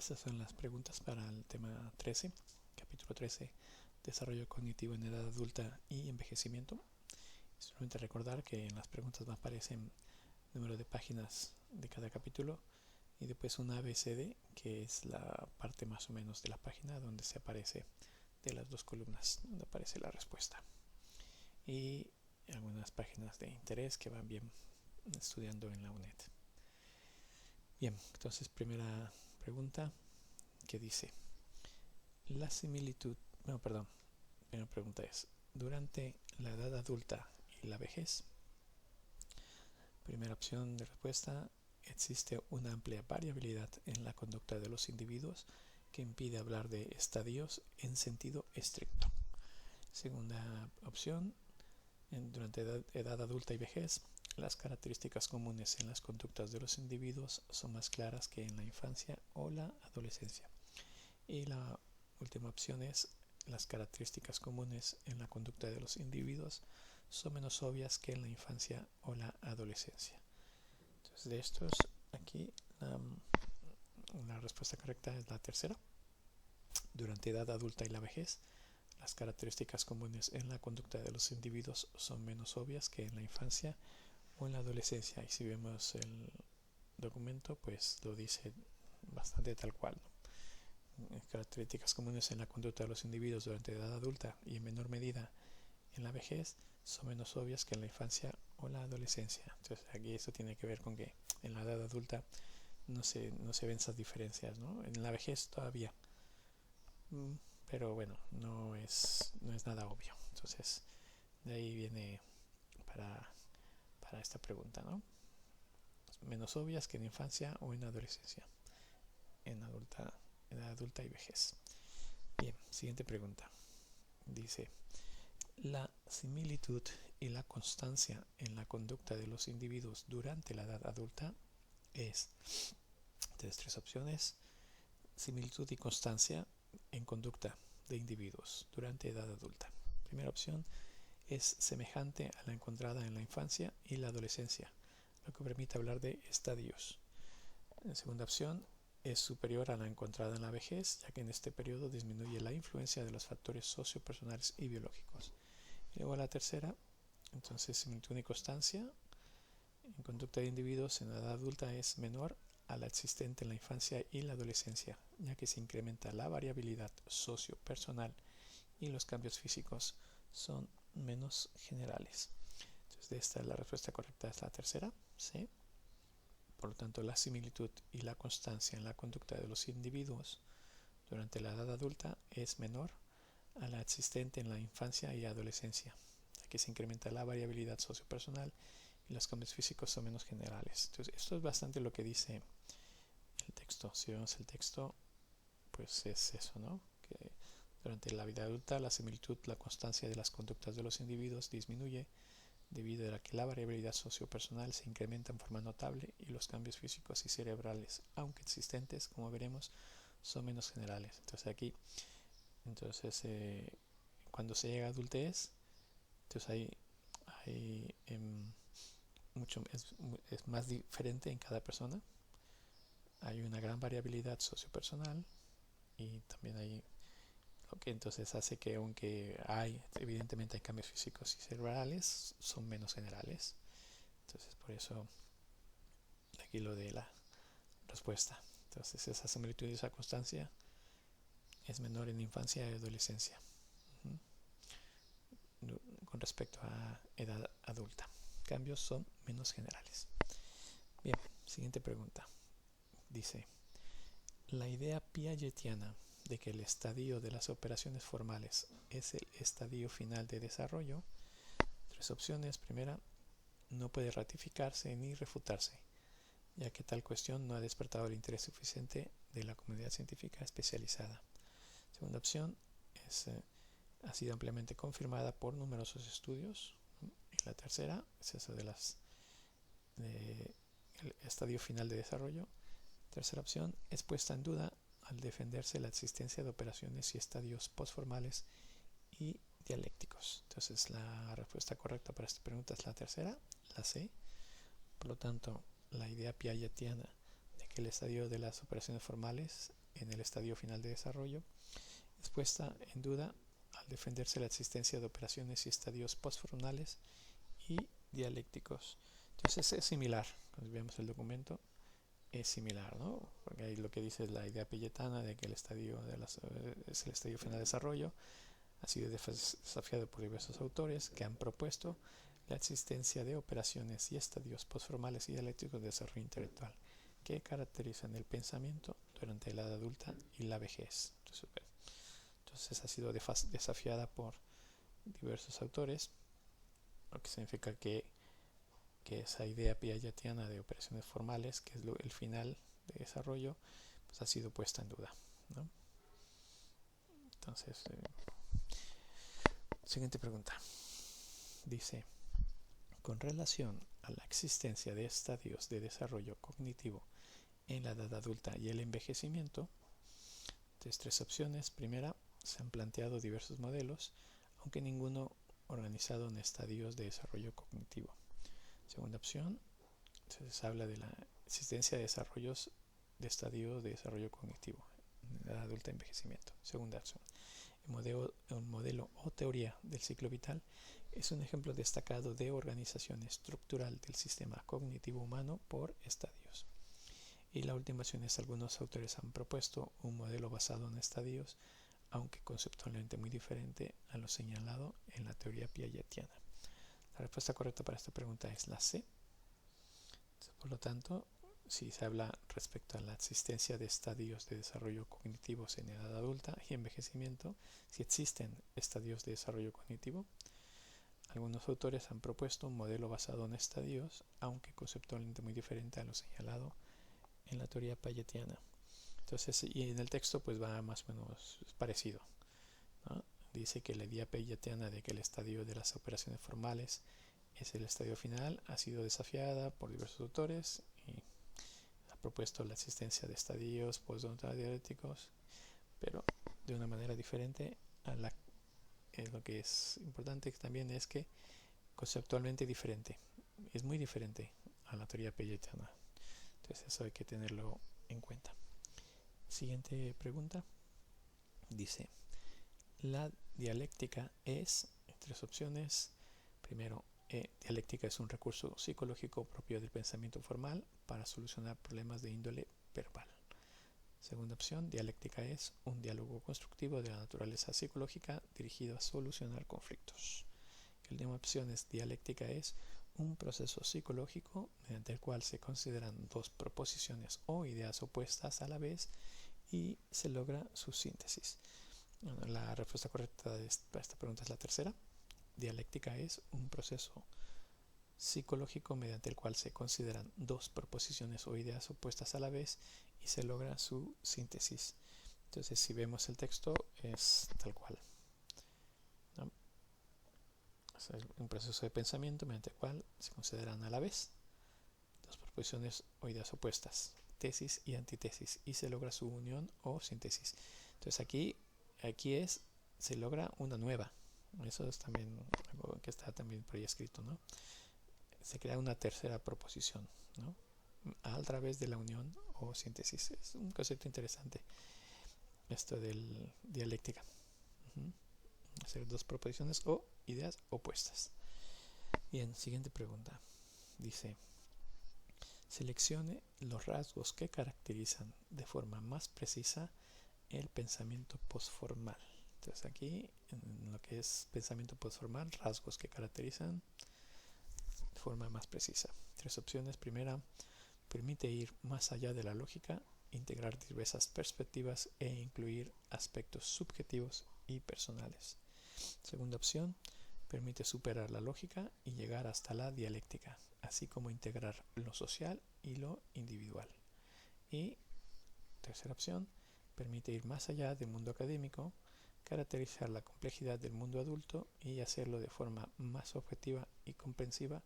Estas son las preguntas para el tema 13, capítulo 13, desarrollo cognitivo en edad adulta y envejecimiento. Solamente recordar que en las preguntas me aparecen número de páginas de cada capítulo y después un ABCD, que es la parte más o menos de la página donde se aparece de las dos columnas, donde aparece la respuesta. Y algunas páginas de interés que van bien estudiando en la UNED. Bien, entonces primera pregunta que dice, la similitud, primera pregunta es, durante la edad adulta y la vejez, primera opción de respuesta, existe una amplia variabilidad en la conducta de los individuos que impide hablar de estadios en sentido estricto. Segunda opción, durante edad adulta y vejez, las características comunes en las conductas de los individuos son más claras que en la infancia o la adolescencia. Y la última opción es, las características comunes en la conducta de los individuos son menos obvias que en la infancia o la adolescencia. Entonces, de estos, aquí la respuesta correcta es la tercera. Durante edad adulta y la vejez, las características comunes en la conducta de los individuos son menos obvias que en la infancia o en la adolescencia. Y si vemos el documento, pues lo dice bastante tal cual, ¿no? Características comunes en la conducta de los individuos durante la edad adulta y en menor medida en la vejez son menos obvias que en la infancia o la adolescencia. Entonces aquí esto tiene que ver con que en la edad adulta no se ven esas diferencias, ¿no? En la vejez todavía, pero bueno, no es nada obvio. Entonces de ahí viene para esta pregunta, ¿no? Menos obvias que en infancia o en adolescencia, en edad adulta y vejez. Bien, siguiente pregunta. Dice, la similitud y la constancia en la conducta de los individuos durante la edad adulta es, tres opciones, similitud y constancia en conducta de individuos durante edad adulta. Primera opción es semejante a la encontrada en la infancia y la adolescencia, lo que permite hablar de estadios. En segunda opción, es superior a la encontrada en la vejez, ya que en este periodo disminuye la influencia de los factores sociopersonales y biológicos. Y luego la tercera, entonces similitud y constancia en conducta de individuos en edad adulta es menor a la existente en la infancia y la adolescencia, ya que se incrementa la variabilidad sociopersonal y los cambios físicos son menos generales. Entonces, de esta la respuesta correcta es la tercera, ¿sí? Por lo tanto, la similitud y la constancia en la conducta de los individuos durante la edad adulta es menor a la existente en la infancia y adolescencia, ya que se incrementa la variabilidad sociopersonal y los cambios físicos son menos generales. Entonces, esto es bastante lo que dice el texto. Si vemos el texto, pues es eso, ¿no? Que durante la vida adulta la similitud, la constancia de las conductas de los individuos disminuye debido a que la variabilidad sociopersonal se incrementa en forma notable y los cambios físicos y cerebrales, aunque existentes, como veremos, son menos generales. Entonces aquí, cuando se llega a adultez, entonces hay es más diferente en cada persona. Hay una gran variabilidad sociopersonal y también hay lo que entonces hace que, aunque evidentemente hay cambios físicos y cerebrales, son menos generales. Entonces por eso aquí lo de la respuesta. Entonces esa similitud y esa constancia es menor en infancia y adolescencia con respecto a edad adulta. Cambios son menos generales. Bien, siguiente pregunta. Dice, la idea piagetiana de que el estadio de las operaciones formales es el estadio final de desarrollo, tres opciones. Primera, no puede ratificarse ni refutarse, ya que tal cuestión no ha despertado el interés suficiente de la comunidad científica especializada. Segunda opción, ha sido ampliamente confirmada por numerosos estudios. Y la tercera es eso el estadio final de desarrollo. Tercera opción, es puesta en duda al defenderse la existencia de operaciones y estadios postformales y dialécticos. Entonces la respuesta correcta para esta pregunta es la tercera, la C. Por lo tanto, la idea piagetiana de que el estadio de las operaciones formales en el estadio final de desarrollo es puesta en duda al defenderse la existencia de operaciones y estadios postformales y dialécticos. Entonces es similar, cuando vemos el documento es similar, ¿no? Porque ahí lo que dice es la idea piagetana de que el estadio es el estadio final de desarrollo, ha sido desafiado por diversos autores que han propuesto la existencia de operaciones y estadios postformales y dialécticos de desarrollo intelectual que caracterizan el pensamiento durante la edad adulta y la vejez. Entonces ha sido desafiada por diversos autores, lo que significa que esa idea piagetiana de operaciones formales, que es el final de desarrollo, pues ha sido puesta en duda, ¿no? Entonces, siguiente pregunta. Dice, con relación a la existencia de estadios de desarrollo cognitivo en la edad adulta y el envejecimiento, entonces 3 opciones. Primera, se han planteado diversos modelos, aunque ninguno organizado en estadios de desarrollo cognitivo. Segunda opción, se habla de la existencia de desarrollos de estadios de desarrollo cognitivo en la edad adulta y envejecimiento. Segunda opción, el modelo o teoría del ciclo vital es un ejemplo destacado de organización estructural del sistema cognitivo humano por estadios. Y la última opción es, algunos autores han propuesto un modelo basado en estadios, aunque conceptualmente muy diferente a lo señalado en la teoría piagetiana. La respuesta correcta para esta pregunta es la C. Por lo tanto, si se habla respecto a la existencia de estadios de desarrollo cognitivos en edad adulta y envejecimiento, si existen estadios de desarrollo cognitivo, algunos autores han propuesto un modelo basado en estadios, aunque conceptualmente muy diferente a lo señalado en la teoría piagetiana. Entonces, y en el texto pues va más o menos parecido, ¿no? Dice que la idea piagetiana de que el estadio de las operaciones formales es el estadio final ha sido desafiada por diversos autores y ha propuesto la existencia de estadios postdialécticos, pero de una manera diferente a la lo que es importante también es que conceptualmente diferente, es muy diferente a la teoría piagetiana. Entonces eso hay que tenerlo en cuenta. Siguiente pregunta. Dice, la dialéctica es, en 3 opciones. Primero, dialéctica es un recurso psicológico propio del pensamiento formal para solucionar problemas de índole verbal. Segunda opción, dialéctica es un diálogo constructivo de la naturaleza psicológica dirigido a solucionar conflictos. La última opción es, dialéctica es un proceso psicológico mediante el cual se consideran 2 proposiciones o ideas opuestas a la vez y se logra su síntesis. Bueno, la respuesta correcta para esta pregunta es la tercera. Dialéctica es un proceso psicológico mediante el cual se consideran 2 proposiciones o ideas opuestas a la vez y se logra su síntesis. Entonces, si vemos el texto, es tal cual, ¿no? Es un proceso de pensamiento mediante el cual se consideran a la vez 2 proposiciones o ideas opuestas, tesis y antítesis, y se logra su unión o síntesis. Entonces aquí se logra una nueva. Eso es también algo que está también por ahí escrito, ¿no? Se crea una tercera proposición, ¿no? A través de la unión o síntesis. Es un concepto interesante esto del dialéctica. Hacer 2 proposiciones o ideas opuestas. Bien, siguiente pregunta. Dice, seleccione los rasgos que caracterizan de forma más precisa el pensamiento postformal. Entonces aquí, en lo que es pensamiento postformal, rasgos que caracterizan de forma más precisa. 3 opciones. Primera, permite ir más allá de la lógica, integrar diversas perspectivas e incluir aspectos subjetivos y personales. Segunda opción, permite superar la lógica y llegar hasta la dialéctica, así como integrar lo social y lo individual. Y tercera opción, permite ir más allá del mundo académico, caracterizar la complejidad del mundo adulto y hacerlo de forma más objetiva y comprensiva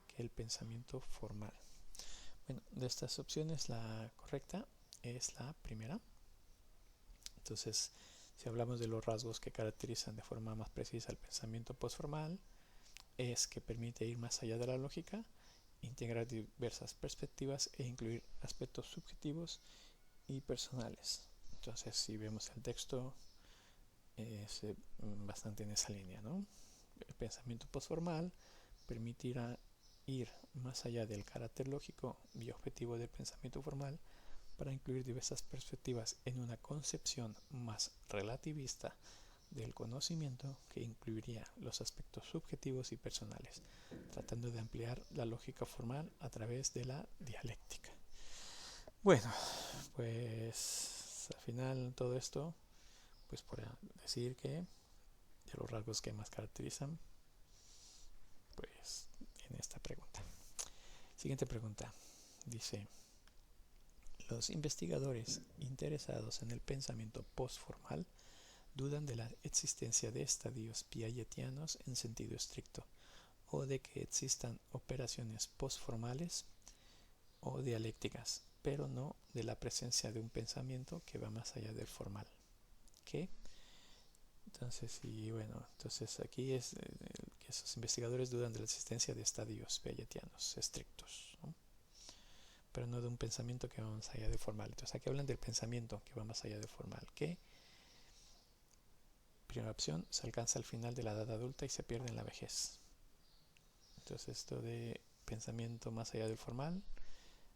que el pensamiento formal. Bueno, de estas opciones la correcta es la primera. Entonces, si hablamos de los rasgos que caracterizan de forma más precisa el pensamiento postformal, es que permite ir más allá de la lógica, integrar diversas perspectivas e incluir aspectos subjetivos y personales. Entonces, si vemos el texto, es bastante en esa línea, ¿no? El pensamiento postformal permitirá ir más allá del carácter lógico y objetivo del pensamiento formal para incluir diversas perspectivas en una concepción más relativista del conocimiento que incluiría los aspectos subjetivos y personales, tratando de ampliar la lógica formal a través de la dialéctica. Bueno, pues al final todo esto, pues por decir que de los rasgos que más caracterizan, pues en esta pregunta. Siguiente pregunta. Dice, los investigadores interesados en el pensamiento postformal dudan de la existencia de estadios piagetianos en sentido estricto, o de que existan operaciones postformales o dialécticas, pero no de la presencia de un pensamiento que va más allá del formal. ¿Qué? Entonces, y bueno, entonces aquí es que esos investigadores dudan de la existencia de estadios piagetianos estrictos, ¿no? Pero no de un pensamiento que va más allá del formal. Entonces aquí hablan del pensamiento que va más allá del formal, que primera opción, se alcanza al final de la edad adulta y se pierde en la vejez. Entonces esto de pensamiento más allá del formal.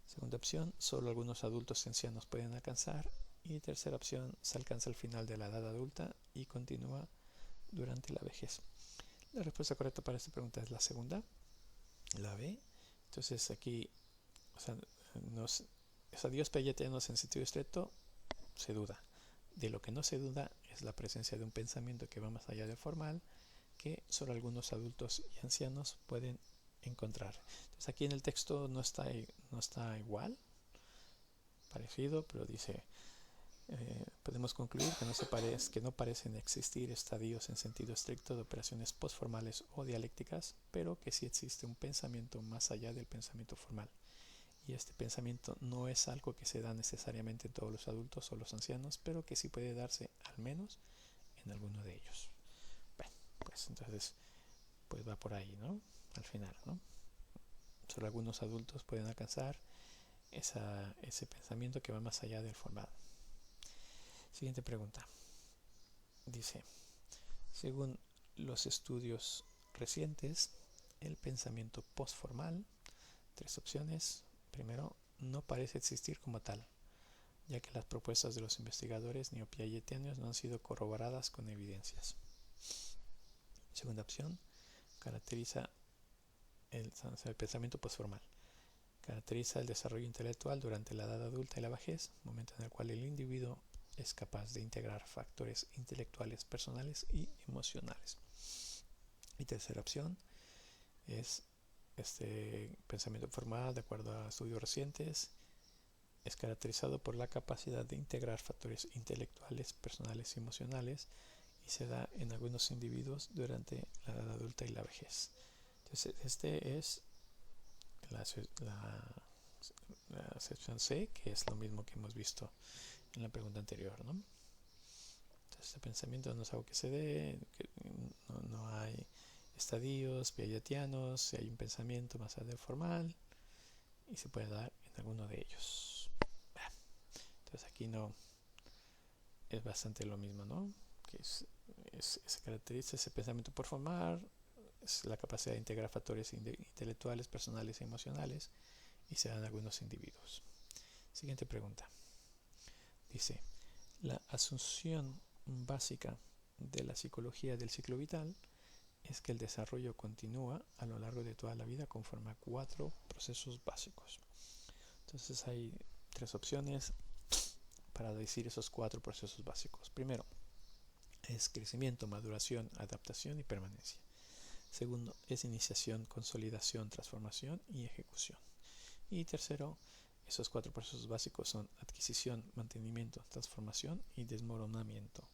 Segunda opción, solo algunos adultos y ancianos pueden alcanzar. Y tercera opción, se alcanza al final de la edad adulta y continúa durante la vejez. La respuesta correcta para esta pregunta es la segunda, la B. Entonces aquí, o sea, Dios piagetianos en sentido estricto, se duda. De lo que no se duda es la presencia de un pensamiento que va más allá del formal, que solo algunos adultos y ancianos pueden encontrar. Entonces aquí en el texto no está igual, parecido, pero dice, podemos concluir que no parecen existir estadios en sentido estricto de operaciones postformales o dialécticas, pero que sí existe un pensamiento más allá del pensamiento formal. Y este pensamiento no es algo que se da necesariamente en todos los adultos o los ancianos, pero que sí puede darse al menos en alguno de ellos. Bueno, pues entonces pues va por ahí, ¿no? Al final, ¿no? Solo algunos adultos pueden alcanzar ese pensamiento que va más allá del formal. Siguiente pregunta. Dice, según los estudios recientes, el pensamiento postformal, tres opciones. Primero, no parece existir como tal, ya que las propuestas de los investigadores neopiagetianos no han sido corroboradas con evidencias. Segunda opción, caracteriza el pensamiento postformal. Caracteriza el desarrollo intelectual durante la edad adulta y la vejez, momento en el cual el individuo es capaz de integrar factores intelectuales, personales y emocionales. Y tercera opción es este pensamiento formal, de acuerdo a estudios recientes, es caracterizado por la capacidad de integrar factores intelectuales, personales y emocionales y se da en algunos individuos durante la edad adulta y la vejez. Entonces, este es la sección C, que es lo mismo que hemos visto en la pregunta anterior, ¿no? Entonces, este pensamiento no es algo que se dé, que no hay estadios piagetianos, si hay un pensamiento más allá del formal y se puede dar en alguno de ellos. Entonces aquí no es bastante lo mismo, ¿no? Que se caracteriza ese pensamiento por formar, es la capacidad de integrar factores intelectuales, personales y emocionales y se dan algunos individuos. Siguiente pregunta. Dice, la asunción básica de la psicología del ciclo vital es que el desarrollo continúa a lo largo de toda la vida conforme a 4 procesos básicos. Entonces hay 3 opciones para decir esos 4 procesos básicos. Primero, es crecimiento, maduración, adaptación y permanencia. Segundo, es iniciación, consolidación, transformación y ejecución. Y tercero, esos 4 procesos básicos son adquisición, mantenimiento, transformación y desmoronamiento.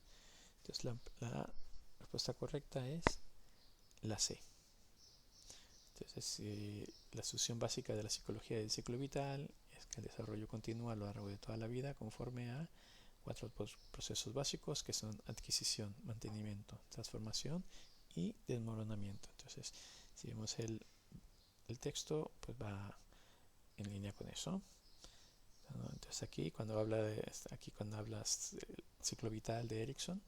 Entonces la respuesta correcta es la C. Entonces la asunción básica de la psicología del ciclo vital es que el desarrollo continúa a lo largo de toda la vida conforme a 4 procesos básicos que son adquisición, mantenimiento, transformación y desmoronamiento. Entonces si vemos el texto, pues va en línea con eso. ¿no? Entonces aquí cuando hablas del ciclo vital de Erickson,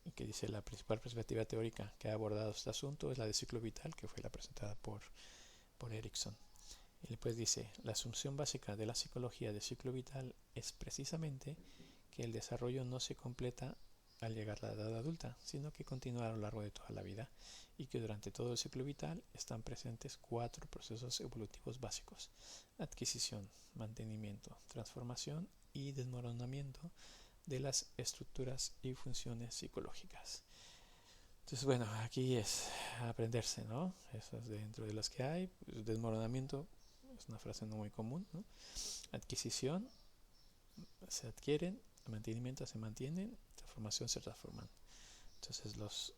y que dice la principal perspectiva teórica que ha abordado este asunto es la de ciclo vital, que fue la presentada por Erickson. Y después dice, la asunción básica de la psicología de ciclo vital es precisamente que el desarrollo no se completa al llegar a la edad adulta, sino que continúa a lo largo de toda la vida y que durante todo el ciclo vital están presentes 4 procesos evolutivos básicos: adquisición, mantenimiento, transformación y desmoronamiento de las estructuras y funciones psicológicas. Entonces, bueno, aquí es aprenderse, ¿no? Eso es dentro de las que hay. Desmoronamiento es una frase no muy común, ¿no? Adquisición, se adquieren; mantenimiento, se mantienen; transformación, se transforman. Entonces los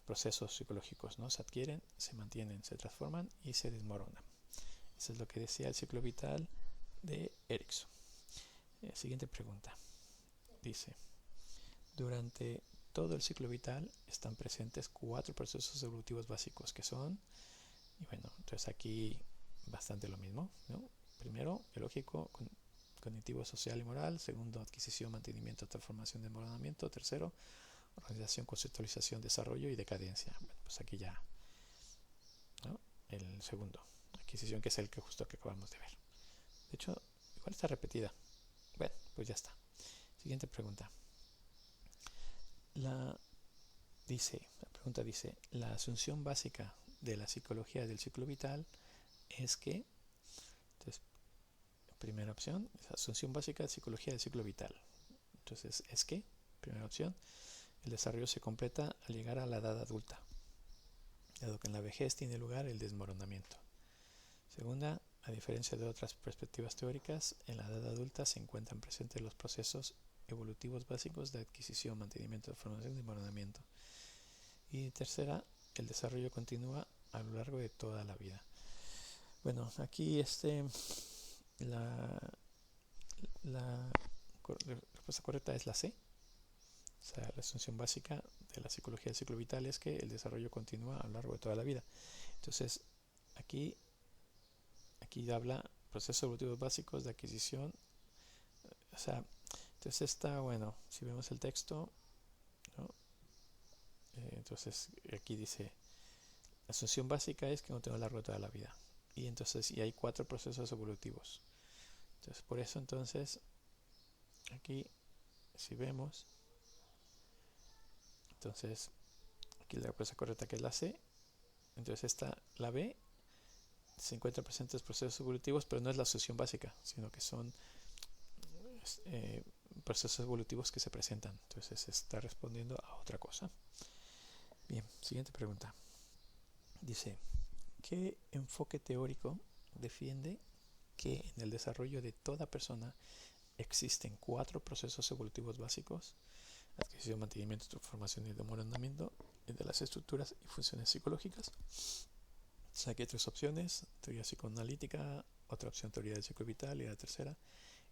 procesos psicológicos, ¿no? Se adquieren, se mantienen, se transforman y se desmoronan. Eso es lo que decía el ciclo vital de Erickson. Siguiente pregunta. Dice, durante todo el ciclo vital están presentes 4 procesos evolutivos básicos que son, y bueno, entonces aquí bastante lo mismo, ¿no? Primero, biológico, cognitivo, social y moral. Segundo, adquisición, mantenimiento, transformación, desmoronamiento. Tercero, organización, conceptualización, desarrollo y decadencia. Bueno, pues aquí ya, ¿no? El segundo, adquisición, que es el que justo que acabamos de ver. De hecho, igual está repetida. Bueno, pues ya está. Siguiente pregunta. La pregunta dice, la asunción básica de la psicología del ciclo vital es que, entonces, primera opción, es asunción básica de psicología del ciclo vital. Entonces, es que, primera opción, el desarrollo se completa al llegar a la edad adulta, dado que en la vejez tiene lugar el desmoronamiento. Segunda, a diferencia de otras perspectivas teóricas, en la edad adulta se encuentran presentes los procesos evolutivos básicos de adquisición, mantenimiento, transformación y desmoronamiento. Y tercera, el desarrollo continúa a lo largo de toda la vida. Bueno, aquí la respuesta correcta es la C. O sea, la asunción básica de la psicología del ciclo vital es que el desarrollo continúa a lo largo de toda la vida. Entonces, aquí habla procesos evolutivos básicos de adquisición. O sea, entonces está, bueno, si vemos el texto, ¿no? Entonces aquí dice, la asunción básica es que continúa a lo largo de toda la vida. Y entonces, y hay 4 procesos evolutivos. Entonces, por eso entonces, aquí, si vemos, entonces, aquí la respuesta correcta que es la C. Entonces esta, la B, se encuentran presentes procesos evolutivos, pero no es la asunción básica, sino que son procesos evolutivos que se presentan. Entonces se está respondiendo a otra cosa. Bien, siguiente pregunta. Dice, ¿qué enfoque teórico defiende que en el desarrollo de toda persona existen 4 procesos evolutivos básicos: adquisición, mantenimiento, transformación y desmoronamiento de las estructuras y funciones psicológicas? Saqué 3 opciones: teoría psicoanalítica, otra opción teoría del ciclo vital y la tercera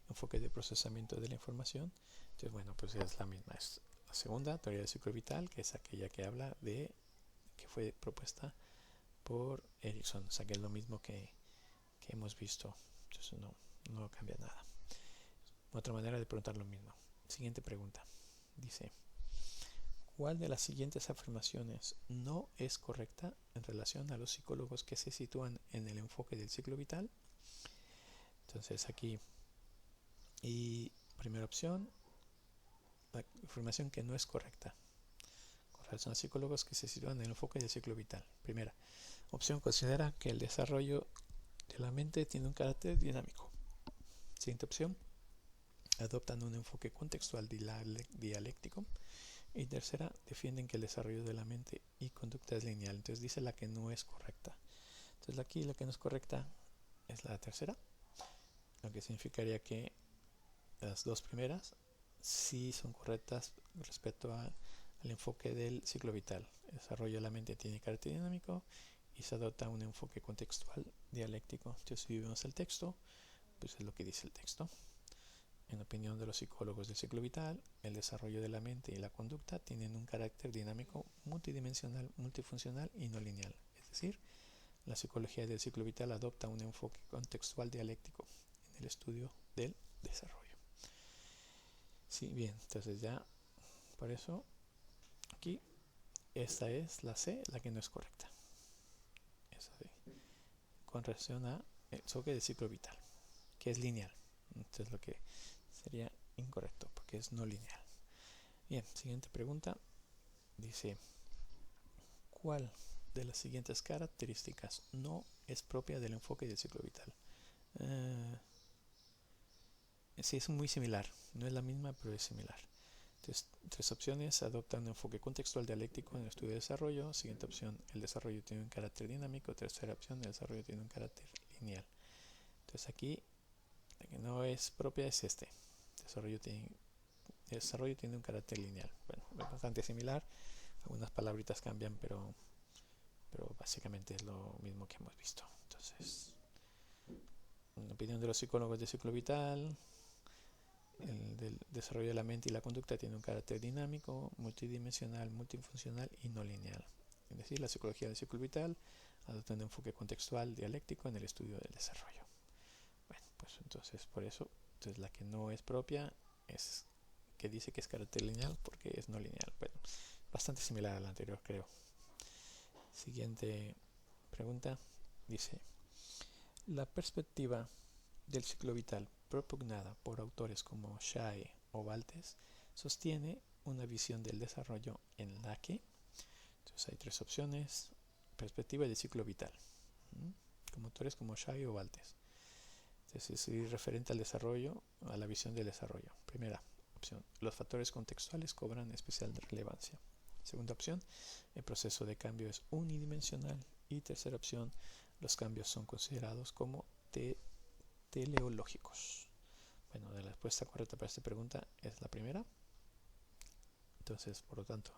enfoque de procesamiento de la información. Entonces, bueno, pues es la misma. Es la segunda, teoría del ciclo vital, que es aquella que habla de, que fue propuesta por Erickson. Saqué lo mismo que hemos visto. Entonces no cambia nada. Otra manera de preguntar lo mismo. Siguiente pregunta. Dice, ¿cuál de las siguientes afirmaciones no es correcta en relación a los psicólogos que se sitúan en el enfoque del ciclo vital? Entonces aquí, y primera opción, la afirmación que no es correcta con relación a psicólogos que se sitúan en el enfoque del ciclo vital. Primera opción, considera que el desarrollo de la mente tiene un carácter dinámico. Siguiente opción, adoptan un enfoque contextual dialéctico. Y tercera, defienden que el desarrollo de la mente y conducta es lineal. Entonces dice la que no es correcta. Entonces aquí la que no es correcta es la tercera, lo que significaría que las dos primeras sí son correctas respecto al enfoque del ciclo vital. El desarrollo de la mente tiene carácter dinámico y se adopta un enfoque contextual dialéctico. Entonces si vemos el texto, pues es lo que dice el texto. En opinión de los psicólogos del ciclo vital, el desarrollo de la mente y la conducta tienen un carácter dinámico, multidimensional, multifuncional y no lineal. Es decir, la psicología del ciclo vital adopta un enfoque contextual dialéctico en el estudio del desarrollo. Sí, bien, entonces ya, por eso, aquí, esta es la C, la que no es correcta. Esa de, con relación a el enfoque del ciclo vital, que es lineal. Entonces lo que sería incorrecto, porque es no lineal. Bien, siguiente pregunta. Dice, ¿cuál de las siguientes características no es propia del enfoque del ciclo vital? Sí, es muy similar. No es la misma, pero es similar. Entonces, 3 opciones. Adopta un enfoque contextual dialéctico en el estudio de desarrollo. Siguiente opción, el desarrollo tiene un carácter dinámico. Tercera opción, el desarrollo tiene un carácter lineal. Entonces aquí, la que no es propia es este. El desarrollo tiene un carácter lineal. Bueno, es bastante similar. Algunas palabritas cambian, pero básicamente es lo mismo que hemos visto. Entonces, en opinión de los psicólogos de ciclo vital, el del desarrollo de la mente y la conducta tiene un carácter dinámico, multidimensional, multifuncional y no lineal. Es decir, la psicología del ciclo vital adopta un enfoque contextual dialéctico en el estudio del desarrollo. Bueno, pues entonces por eso, entonces la que no es propia es que dice que es carácter lineal porque es no lineal. Bueno, bastante similar a la anterior, creo. Siguiente pregunta. Dice, la perspectiva del ciclo vital propugnada por autores como Shae o Baltes sostiene una visión del desarrollo en la que, entonces hay 3 opciones, perspectiva del ciclo vital, como autores como Shae o Baltes. Entonces es referente al desarrollo, a la visión del desarrollo. Primera opción, los factores contextuales cobran especial relevancia. Segunda opción, el proceso de cambio es unidimensional. Y tercera opción, los cambios son considerados como teleológicos. Bueno, la respuesta correcta para esta pregunta es la primera. Entonces, por lo tanto,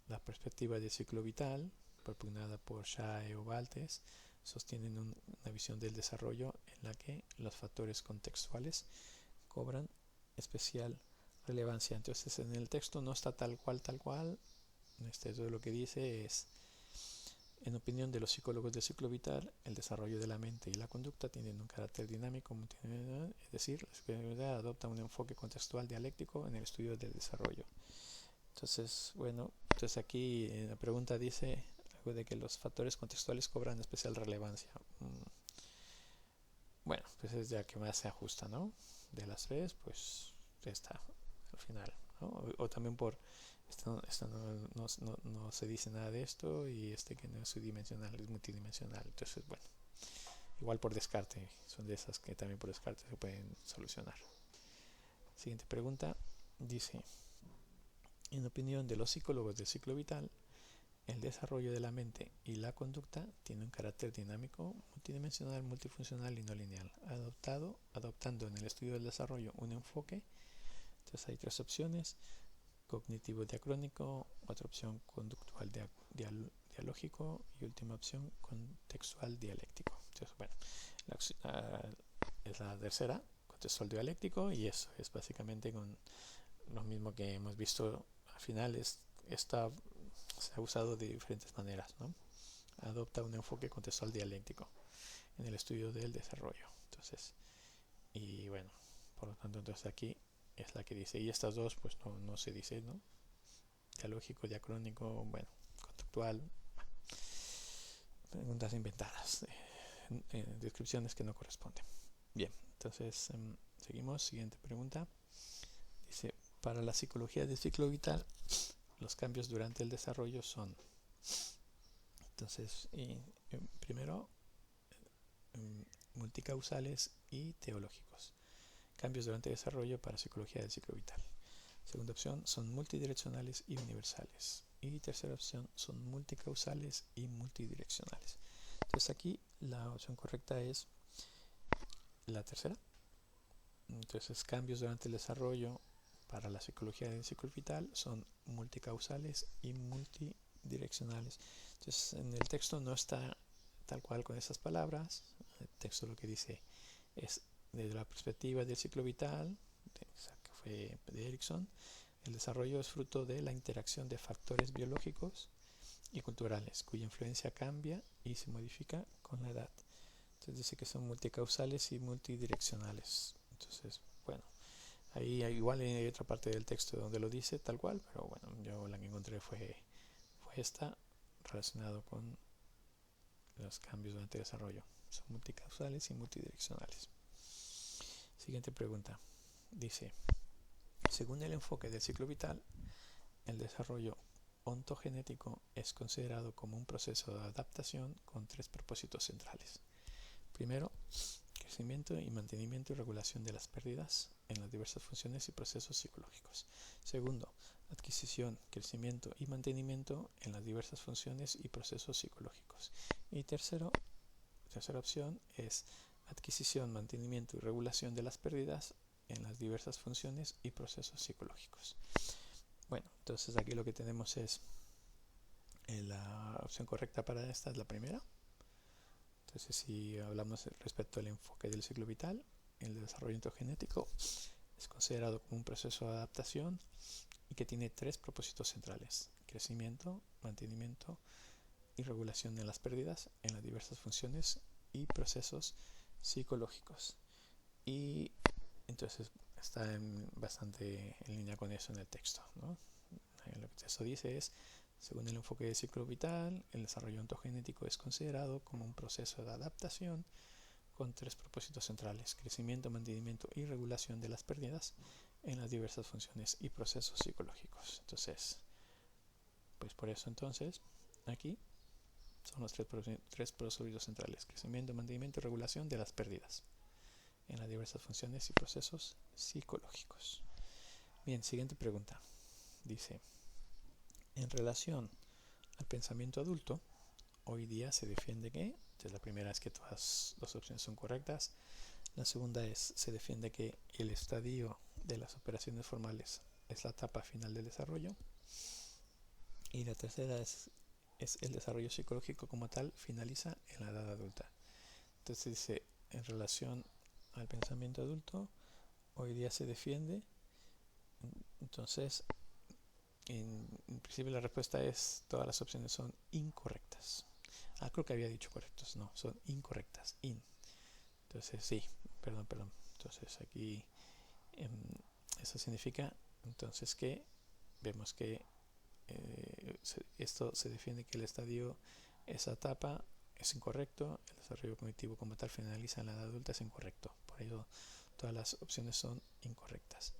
la perspectiva del ciclo vital, propugnada por Shae o Baltes, sostienen una visión del desarrollo en la que los factores contextuales cobran especial relevancia. Entonces, en el texto no está tal cual. Todo lo que dice es, en opinión de los psicólogos del ciclo vital, el desarrollo de la mente y la conducta tienen un carácter dinámico, es decir, la psicología adopta un enfoque contextual dialéctico en el estudio del desarrollo. Entonces, bueno, entonces aquí en la pregunta dice algo de que los factores contextuales cobran especial relevancia. Bueno, pues es ya que más se ajusta, ¿no? De las 3, pues está al final, ¿no? O también por esto no se dice nada de esto, y que no es unidimensional, es multidimensional. Entonces, bueno, igual por descarte, son de esas que también por descarte se pueden solucionar. Siguiente pregunta, dice, en opinión de los psicólogos del ciclo vital, el desarrollo de la mente y la conducta tiene un carácter dinámico, multidimensional, multifuncional y no lineal, adoptando en el estudio del desarrollo un enfoque. Entonces hay 3 opciones, cognitivo diacrónico, otra opción conductual dialógico y última opción contextual dialéctico. Entonces, bueno, es la tercera, contextual dialéctico, y eso es básicamente con lo mismo que hemos visto al final. Se ha usado de diferentes maneras, ¿no? Adopta un enfoque contextual dialéctico en el estudio del desarrollo. Entonces, y bueno, por lo tanto, entonces aquí es la que dice, y estas dos pues no se dice, ¿no? Dialógico, diacrónico, bueno, contextual, preguntas inventadas, descripciones que no corresponden. Bien, entonces seguimos. Siguiente pregunta. Dice, para la psicología del ciclo vital, los cambios durante el desarrollo son, entonces, primero, multicausales y teológicos. Cambios durante el desarrollo para psicología del ciclo vital. Segunda opción, son multidireccionales y universales. Y tercera opción, son multicausales y multidireccionales. Entonces aquí la opción correcta es la tercera. Entonces, cambios durante el desarrollo para la psicología del ciclo vital son multicausales y multidireccionales. Entonces, en el texto no está tal cual con esas palabras. El texto lo que dice es, desde la perspectiva del ciclo vital, que fue de Erikson, el desarrollo es fruto de la interacción de factores biológicos y culturales, cuya influencia cambia y se modifica con la edad. Entonces dice que son multicausales y multidireccionales. Entonces, bueno, ahí igual hay otra parte del texto donde lo dice tal cual, pero bueno, yo la que encontré fue esta, relacionado con los cambios durante el desarrollo. Son multicausales y multidireccionales. Siguiente pregunta. Dice, según el enfoque del ciclo vital, el desarrollo ontogenético es considerado como un proceso de adaptación con 3 propósitos centrales. Primero, crecimiento y mantenimiento y regulación de las pérdidas en las diversas funciones y procesos psicológicos. Segundo, adquisición, crecimiento y mantenimiento en las diversas funciones y procesos psicológicos. Y tercera opción es adquisición, mantenimiento y regulación de las pérdidas en las diversas funciones y procesos psicológicos. Bueno, entonces aquí lo que tenemos es la opción correcta para esta es la primera. Entonces, si hablamos respecto al enfoque del ciclo vital, el desarrollo ontogenético es considerado como un proceso de adaptación y que tiene 3 propósitos centrales: crecimiento, mantenimiento y regulación de las pérdidas en las diversas funciones y procesos psicológicos. Y entonces está bastante en línea con eso en el texto, ¿no? Lo que el texto dice es: según el enfoque del ciclo vital, el desarrollo ontogenético es considerado como un proceso de adaptación con 3 propósitos centrales: crecimiento, mantenimiento y regulación de las pérdidas en las diversas funciones y procesos psicológicos. Entonces, pues por eso entonces, aquí son los 3 propósitos centrales: crecimiento, mantenimiento y regulación de las pérdidas en las diversas funciones y procesos psicológicos. Bien, siguiente pregunta. Dice, en relación al pensamiento adulto, hoy día se defiende que, entonces la primera es que todas las opciones son correctas, la segunda es, se defiende que el estadio de las operaciones formales es la etapa final del desarrollo, y la tercera es el desarrollo psicológico como tal finaliza en la edad adulta. Entonces dice, en relación al pensamiento adulto, hoy día se defiende, entonces en principio la respuesta es, todas las opciones son incorrectas. Creo que había dicho correctos, no, son incorrectas, entonces sí, perdón, entonces aquí eso significa entonces que vemos que esto se defiende que el estadio, esa etapa es incorrecto, el desarrollo cognitivo como tal finaliza en la edad adulta es incorrecto, por ello todas las opciones son incorrectas.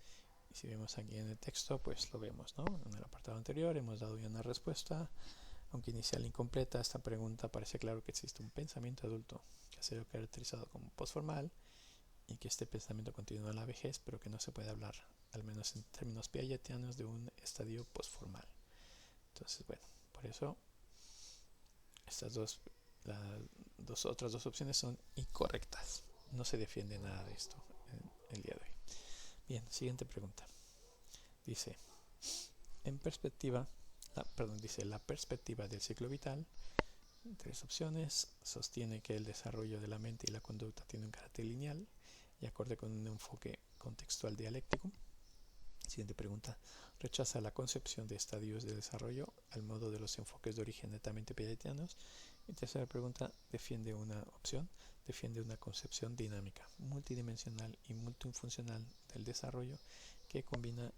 Y si vemos aquí en el texto, pues lo vemos, ¿no? En el apartado anterior hemos dado ya una respuesta, aunque inicial incompleta. Esta pregunta parece claro que existe un pensamiento adulto que ha sido caracterizado como postformal y que este pensamiento continúa en la vejez, pero que no se puede hablar, al menos en términos piagetianos, de un estadio postformal. Entonces, bueno, por eso estas otras dos opciones son incorrectas. No se defiende nada de esto en el día de hoy. Bien, siguiente pregunta. Dice, la perspectiva del ciclo vital, 3 opciones, sostiene que el desarrollo de la mente y la conducta tiene un carácter lineal y acorde con un enfoque contextual dialéctico. Siguiente pregunta, rechaza la concepción de estadios de desarrollo al modo de los enfoques de origen netamente piagetianos. Y tercera pregunta, defiende una concepción dinámica, multidimensional y multifuncional del desarrollo que culmina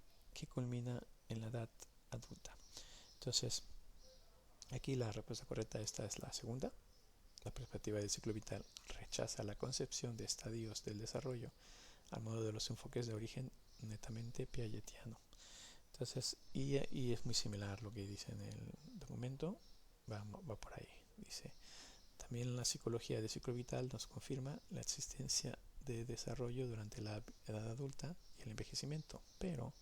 en la edad adulta. Entonces, aquí la respuesta correcta esta es la segunda. La perspectiva del ciclo vital rechaza la concepción de estadios del desarrollo al modo de los enfoques de origen netamente piagetiano. Entonces, y es muy similar lo que dice en el documento, va por ahí. Dice, también la psicología del ciclo vital nos confirma la existencia de desarrollo durante la edad adulta y el envejecimiento, pero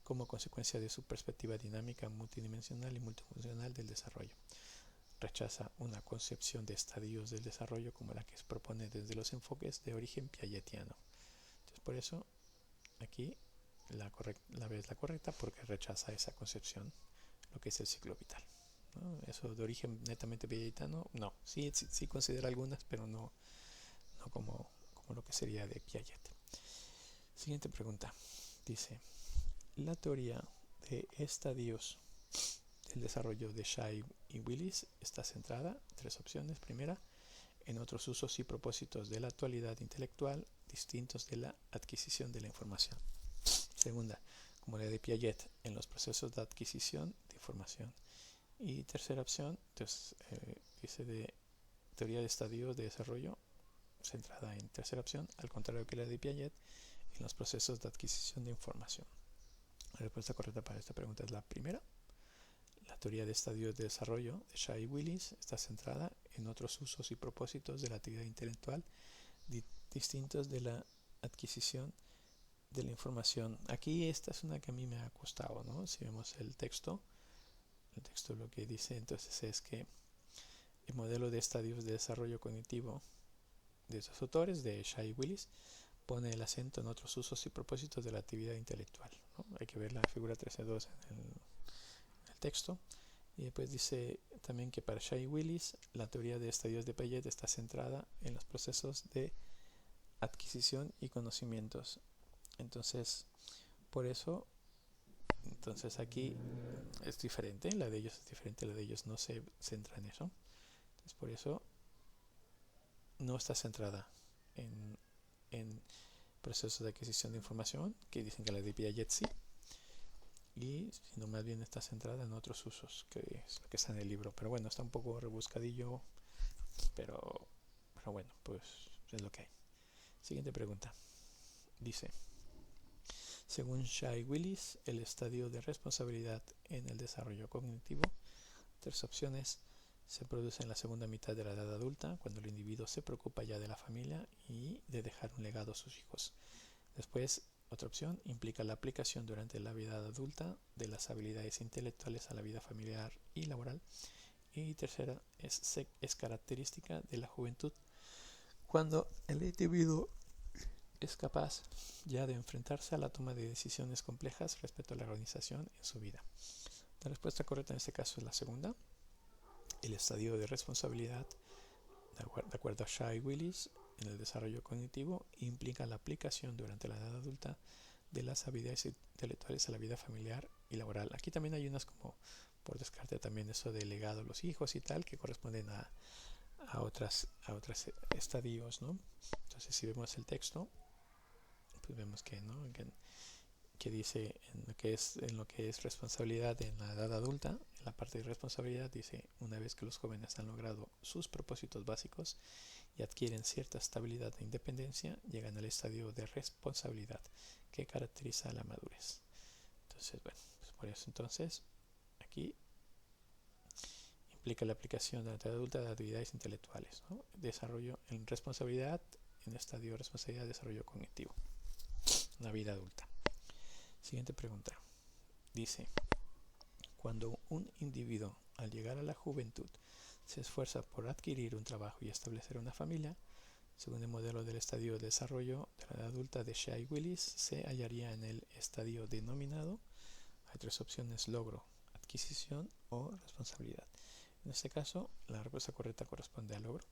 como consecuencia de su perspectiva dinámica, multidimensional y multifuncional del desarrollo. Rechaza una concepción de estadios del desarrollo como la que se propone desde los enfoques de origen piagetiano. Entonces, por eso, aquí la B es la correcta, porque rechaza esa concepción, lo que es el ciclo vital, ¿no? Eso de origen netamente piagetiano, no. Sí considera algunas, pero no como lo que sería de Piaget. Siguiente pregunta. Dice, la teoría de estadios del desarrollo de Shai y Willis está centrada, 3 opciones. Primera, en otros usos y propósitos de la actualidad intelectual distintos de la adquisición de la información. Segunda, como la de Piaget, en los procesos de adquisición de información. Y tercera opción, entonces, dice de teoría de estadios de desarrollo, centrada en tercera opción, al contrario que la de Piaget, en los procesos de adquisición de información. La respuesta correcta para esta pregunta es la primera. La teoría de estadios de desarrollo de Shai y Willis está centrada en otros usos y propósitos de la actividad intelectual distintos de la adquisición de la información. Aquí esta es una que a mí me ha costado, ¿no? Si vemos el texto lo que dice entonces es que el modelo de estadios de desarrollo cognitivo de estos autores, de Shai y Willis, pone el acento en otros usos y propósitos de la actividad intelectual, ¿no? Hay que ver la figura 13.2 en el texto. Y después dice también que para Shai y Willis la teoría de estadios de Piaget está centrada en los procesos de adquisición y conocimientos. Entonces, por eso, entonces aquí es diferente, la de ellos es diferente, la de ellos no se centra en eso. Entonces, por eso no está centrada en procesos de adquisición de información, que dicen que la de Piaget sí, y sino más bien está centrada en otros usos, que es lo que está en el libro. Pero bueno, está un poco rebuscadillo, pero bueno, pues es lo que hay. Siguiente pregunta. Dice, según Shai y Willis, el estadio de responsabilidad en el desarrollo cognitivo, 3 opciones, se produce en la segunda mitad de la edad adulta, cuando el individuo se preocupa ya de la familia y de dejar un legado a sus hijos. Después, otra opción, implica la aplicación durante la vida adulta de las habilidades intelectuales a la vida familiar y laboral. Y tercera, es característica de la juventud, cuando el individuo es capaz ya de enfrentarse a la toma de decisiones complejas respecto a la organización en su vida. La respuesta correcta en este caso es la segunda. El estadio de responsabilidad, de acuerdo a Shai y Willis, en el desarrollo cognitivo, implica la aplicación durante la edad adulta de las habilidades intelectuales a la vida familiar y laboral. Aquí también hay unas como por descarte también eso de legado a los hijos y tal, que corresponden a otros estadios, ¿no? Entonces, si vemos el texto, pues vemos que, ¿no? que dice en lo que es responsabilidad en la edad adulta, en la parte de responsabilidad dice, una vez que los jóvenes han logrado sus propósitos básicos y adquieren cierta estabilidad e independencia, llegan al estadio de responsabilidad que caracteriza la madurez. Entonces, bueno, pues por eso entonces aquí implica la aplicación de la edad adulta de actividades intelectuales, ¿no? Desarrollo en responsabilidad, en estadio de responsabilidad, desarrollo cognitivo, la vida adulta. Siguiente pregunta. Dice, cuando un individuo al llegar a la juventud se esfuerza por adquirir un trabajo y establecer una familia, según el modelo del estadio de desarrollo de la edad adulta de Shai y Willis, se hallaría en el estadio denominado, hay 3 opciones, logro, adquisición o responsabilidad. En este caso, la respuesta correcta corresponde a logro.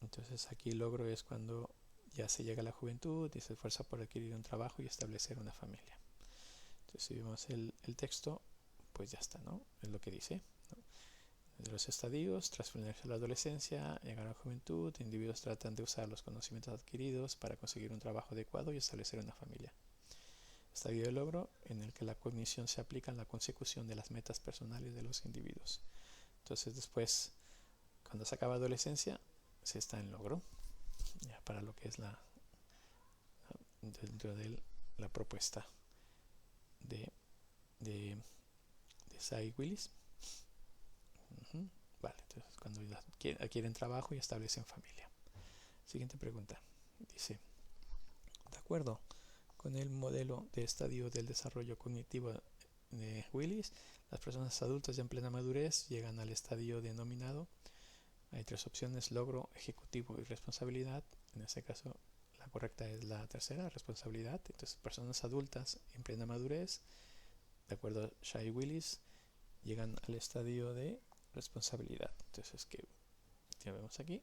Entonces aquí logro es cuando ya se llega a la juventud y se esfuerza por adquirir un trabajo y establecer una familia. Entonces si vemos el texto, pues ya está, ¿no? Es lo que dice, ¿no? De los estadios, tras finalizar la adolescencia, llegar a la juventud, individuos tratan de usar los conocimientos adquiridos para conseguir un trabajo adecuado y establecer una familia. Estadio de logro, en el que la cognición se aplica en la consecución de las metas personales de los individuos. Entonces después, cuando se acaba adolescencia, se está en logro, ya para lo que es dentro de la propuesta de Shai y Willis. Vale, entonces cuando adquieren trabajo y establecen familia. Siguiente pregunta. Dice, de acuerdo con el modelo de estadio del desarrollo cognitivo de Willis, las personas adultas ya en plena madurez llegan al estadio denominado, hay 3 opciones, logro, ejecutivo y responsabilidad. En este caso la correcta es la tercera, responsabilidad. Entonces personas adultas en plena madurez, de acuerdo a Shai y Willis, llegan al estadio de responsabilidad. Entonces que ya vemos aquí.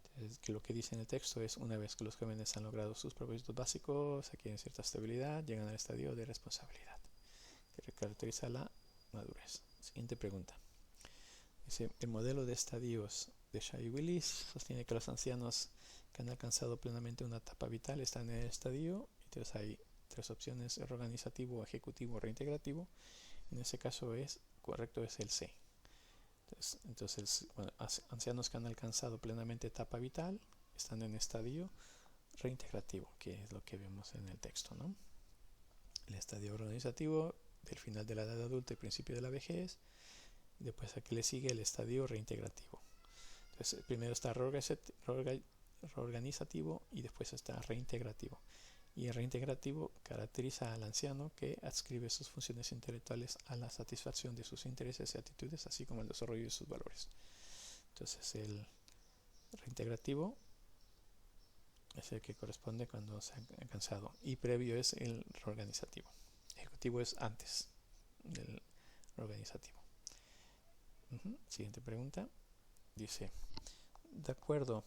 Entonces, que lo que dice en el texto es, una vez que los jóvenes han logrado sus propósitos básicos, adquieren cierta estabilidad, llegan al estadio de responsabilidad, que caracteriza la madurez. Siguiente pregunta. Dice, el modelo de estadios de Shah y Willis sostiene que los ancianos que han alcanzado plenamente una etapa vital están en el estadio. Entonces hay tres opciones: reorganizativo, ejecutivo, reintegrativo. En ese caso correcto es el C. Entonces ancianos que han alcanzado plenamente etapa vital están en estadio reintegrativo, que es lo que vemos en el texto, ¿no? El estadio organizativo del final de la edad adulta y principio de la vejez. Y después aquí le sigue el estadio reintegrativo. Entonces primero está reorganizativo y después está reintegrativo. Y el reintegrativo caracteriza al anciano que adscribe sus funciones intelectuales a la satisfacción de sus intereses y actitudes, así como el desarrollo de sus valores. Entonces el reintegrativo es el que corresponde cuando se ha cansado, y previo es el reorganizativo. Ejecutivo es antes del reorganizativo. Siguiente pregunta. Dice, de acuerdo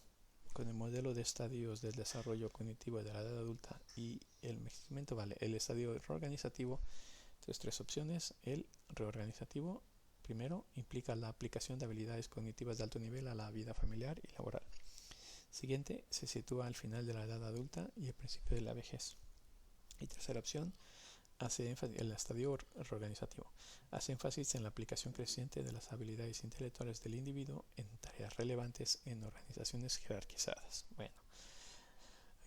con el modelo de estadios del desarrollo cognitivo de la edad adulta y el envejecimiento, el estadio reorganizativo, entonces tres opciones. El reorganizativo, primero, implica la aplicación de habilidades cognitivas de alto nivel a la vida familiar y laboral. Siguiente, se sitúa al final de la edad adulta y el principio de la vejez. Y tercera opción, hace énfasis, el estadio reorganizativo, hace énfasis en la aplicación creciente de las habilidades intelectuales del individuo en tareas relevantes en organizaciones jerarquizadas. Bueno,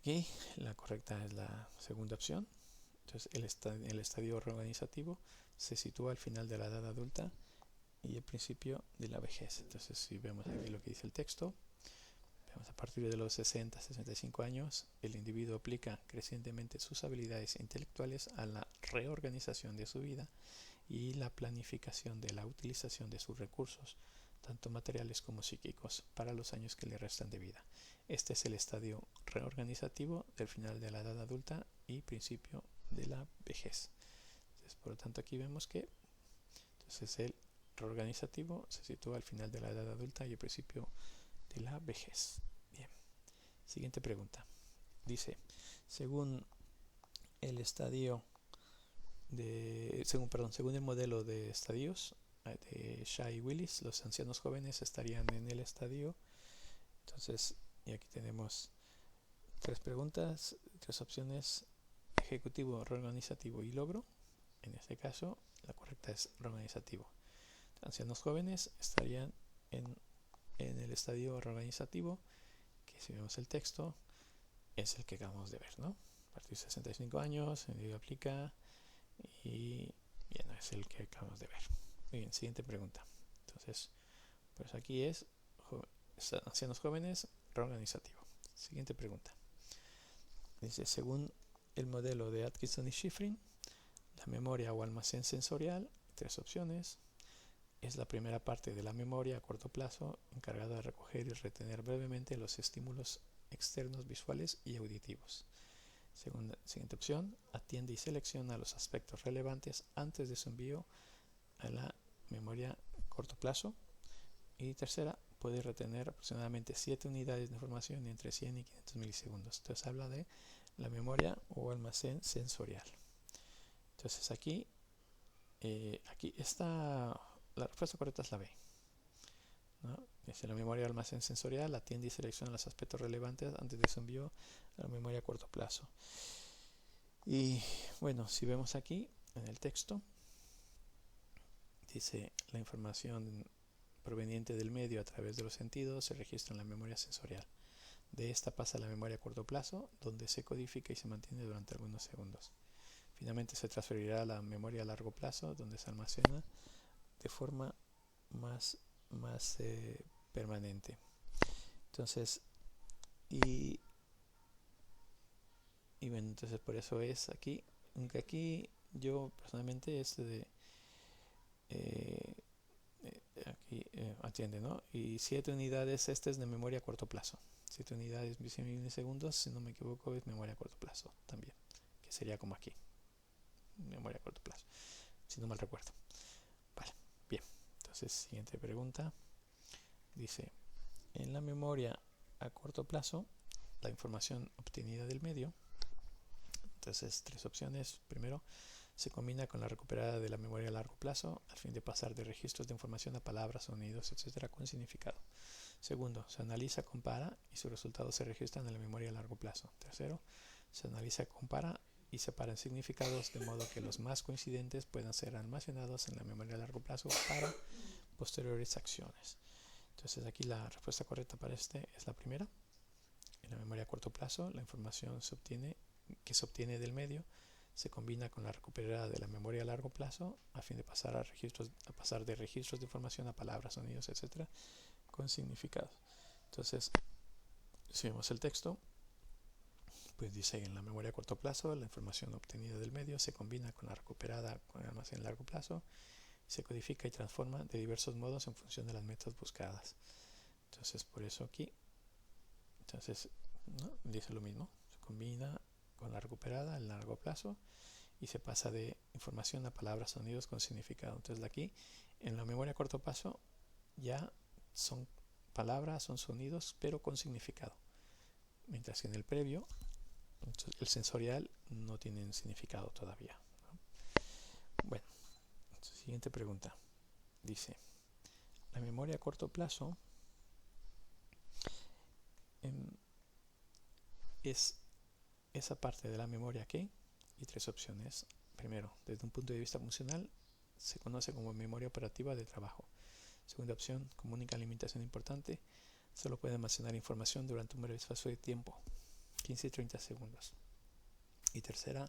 aquí la correcta es la segunda opción. Entonces el estadio reorganizativo se sitúa al final de la edad adulta y el principio de la vejez. Entonces si vemos aquí lo que dice el texto, a partir de los 60-65 años, el individuo aplica crecientemente sus habilidades intelectuales a la reorganización de su vida y la planificación de la utilización de sus recursos, tanto materiales como psíquicos, para los años que le restan de vida. Este es el estadio reorganizativo del final de la edad adulta y principio de la vejez. Entonces, por lo tanto, aquí vemos que el reorganizativo se sitúa al final de la edad adulta y el principio de la vejez. Bien. Siguiente pregunta. Dice, según el modelo de estadios de Shah y Willis, los ancianos jóvenes estarían en el estadio. Entonces, y aquí tenemos tres preguntas, tres opciones: ejecutivo, reorganizativo y logro. En este caso, la correcta es reorganizativo. Ancianos jóvenes estarían en el estadio reorganizativo, que si vemos el texto es el que acabamos de ver, ¿no? A partir de 65 años el individuo aplica y bien, es el que acabamos de ver. Muy bien, siguiente pregunta. Entonces, pues aquí es ancianos jóvenes reorganizativo. Siguiente pregunta. Dice, según el modelo de Atkinson y Shiffrin, la memoria o almacén sensorial, tres opciones: es la primera parte de la memoria a corto plazo encargada de recoger y retener brevemente los estímulos externos visuales y auditivos. Siguiente opción, atiende y selecciona los aspectos relevantes antes de su envío a la memoria a corto plazo. Y tercera, puede retener aproximadamente 7 unidades de información entre 100 y 500 milisegundos. Entonces habla de la memoria o almacén sensorial. Entonces aquí está... La respuesta correcta es la B, ¿no? Dice, la memoria almacén sensorial atiende y selecciona los aspectos relevantes antes de su envío a la memoria a corto plazo. Y bueno, si vemos aquí en el texto, dice, la información proveniente del medio a través de los sentidos se registra en la memoria sensorial. De esta pasa a la memoria a corto plazo, donde se codifica y se mantiene durante algunos segundos. Finalmente se transferirá a la memoria a largo plazo, donde se almacena de forma más permanente. Entonces, y bueno, entonces por eso es aquí, aunque aquí yo personalmente aquí atiende, ¿no? Y 7 unidades, es de memoria a corto plazo. 7 unidades 100 milisegundos, si no me equivoco, es memoria a corto plazo también, que sería como aquí, memoria a corto plazo, si no mal recuerdo. Vale, bien. Entonces, siguiente pregunta. Dice, en la memoria a corto plazo, la información obtenida del medio, entonces tres opciones. Primero, se combina con la recuperada de la memoria a largo plazo al fin de pasar de registros de información a palabras, sonidos, etc. con significado. Segundo, se analiza, compara y sus resultados se registran en la memoria a largo plazo. Tercero, se analiza, compara y separan significados de modo que los más coincidentes puedan ser almacenados en la memoria a largo plazo para posteriores acciones. Entonces aquí la respuesta correcta para este es la primera. En la memoria a corto plazo, la información que se obtiene del medio se combina con la recuperada de la memoria a largo plazo a fin de pasar de registros de información a palabras, sonidos, etc. con significados. Entonces, si vemos el texto, pues dice: en la memoria a corto plazo, la información obtenida del medio se combina con la recuperada con el almacén a largo plazo, se codifica y transforma de diversos modos en función de las metas buscadas. Entonces, por eso aquí, entonces, ¿no? Dice lo mismo, se combina con la recuperada a largo plazo y se pasa de información a palabras, sonidos con significado. Entonces aquí, en la memoria a corto plazo, ya son palabras, son sonidos, pero con significado. Mientras que en el previo, el sensorial no tiene significado todavía, ¿no? Bueno, siguiente pregunta. Dice: la memoria a corto plazo es esa parte de la memoria que, y tres opciones. Primero, desde un punto de vista funcional, se conoce como memoria operativa de trabajo. Segunda opción, como única limitación importante, solo puede almacenar información durante un breve espacio de tiempo, 15 y 30 segundos. Y tercera,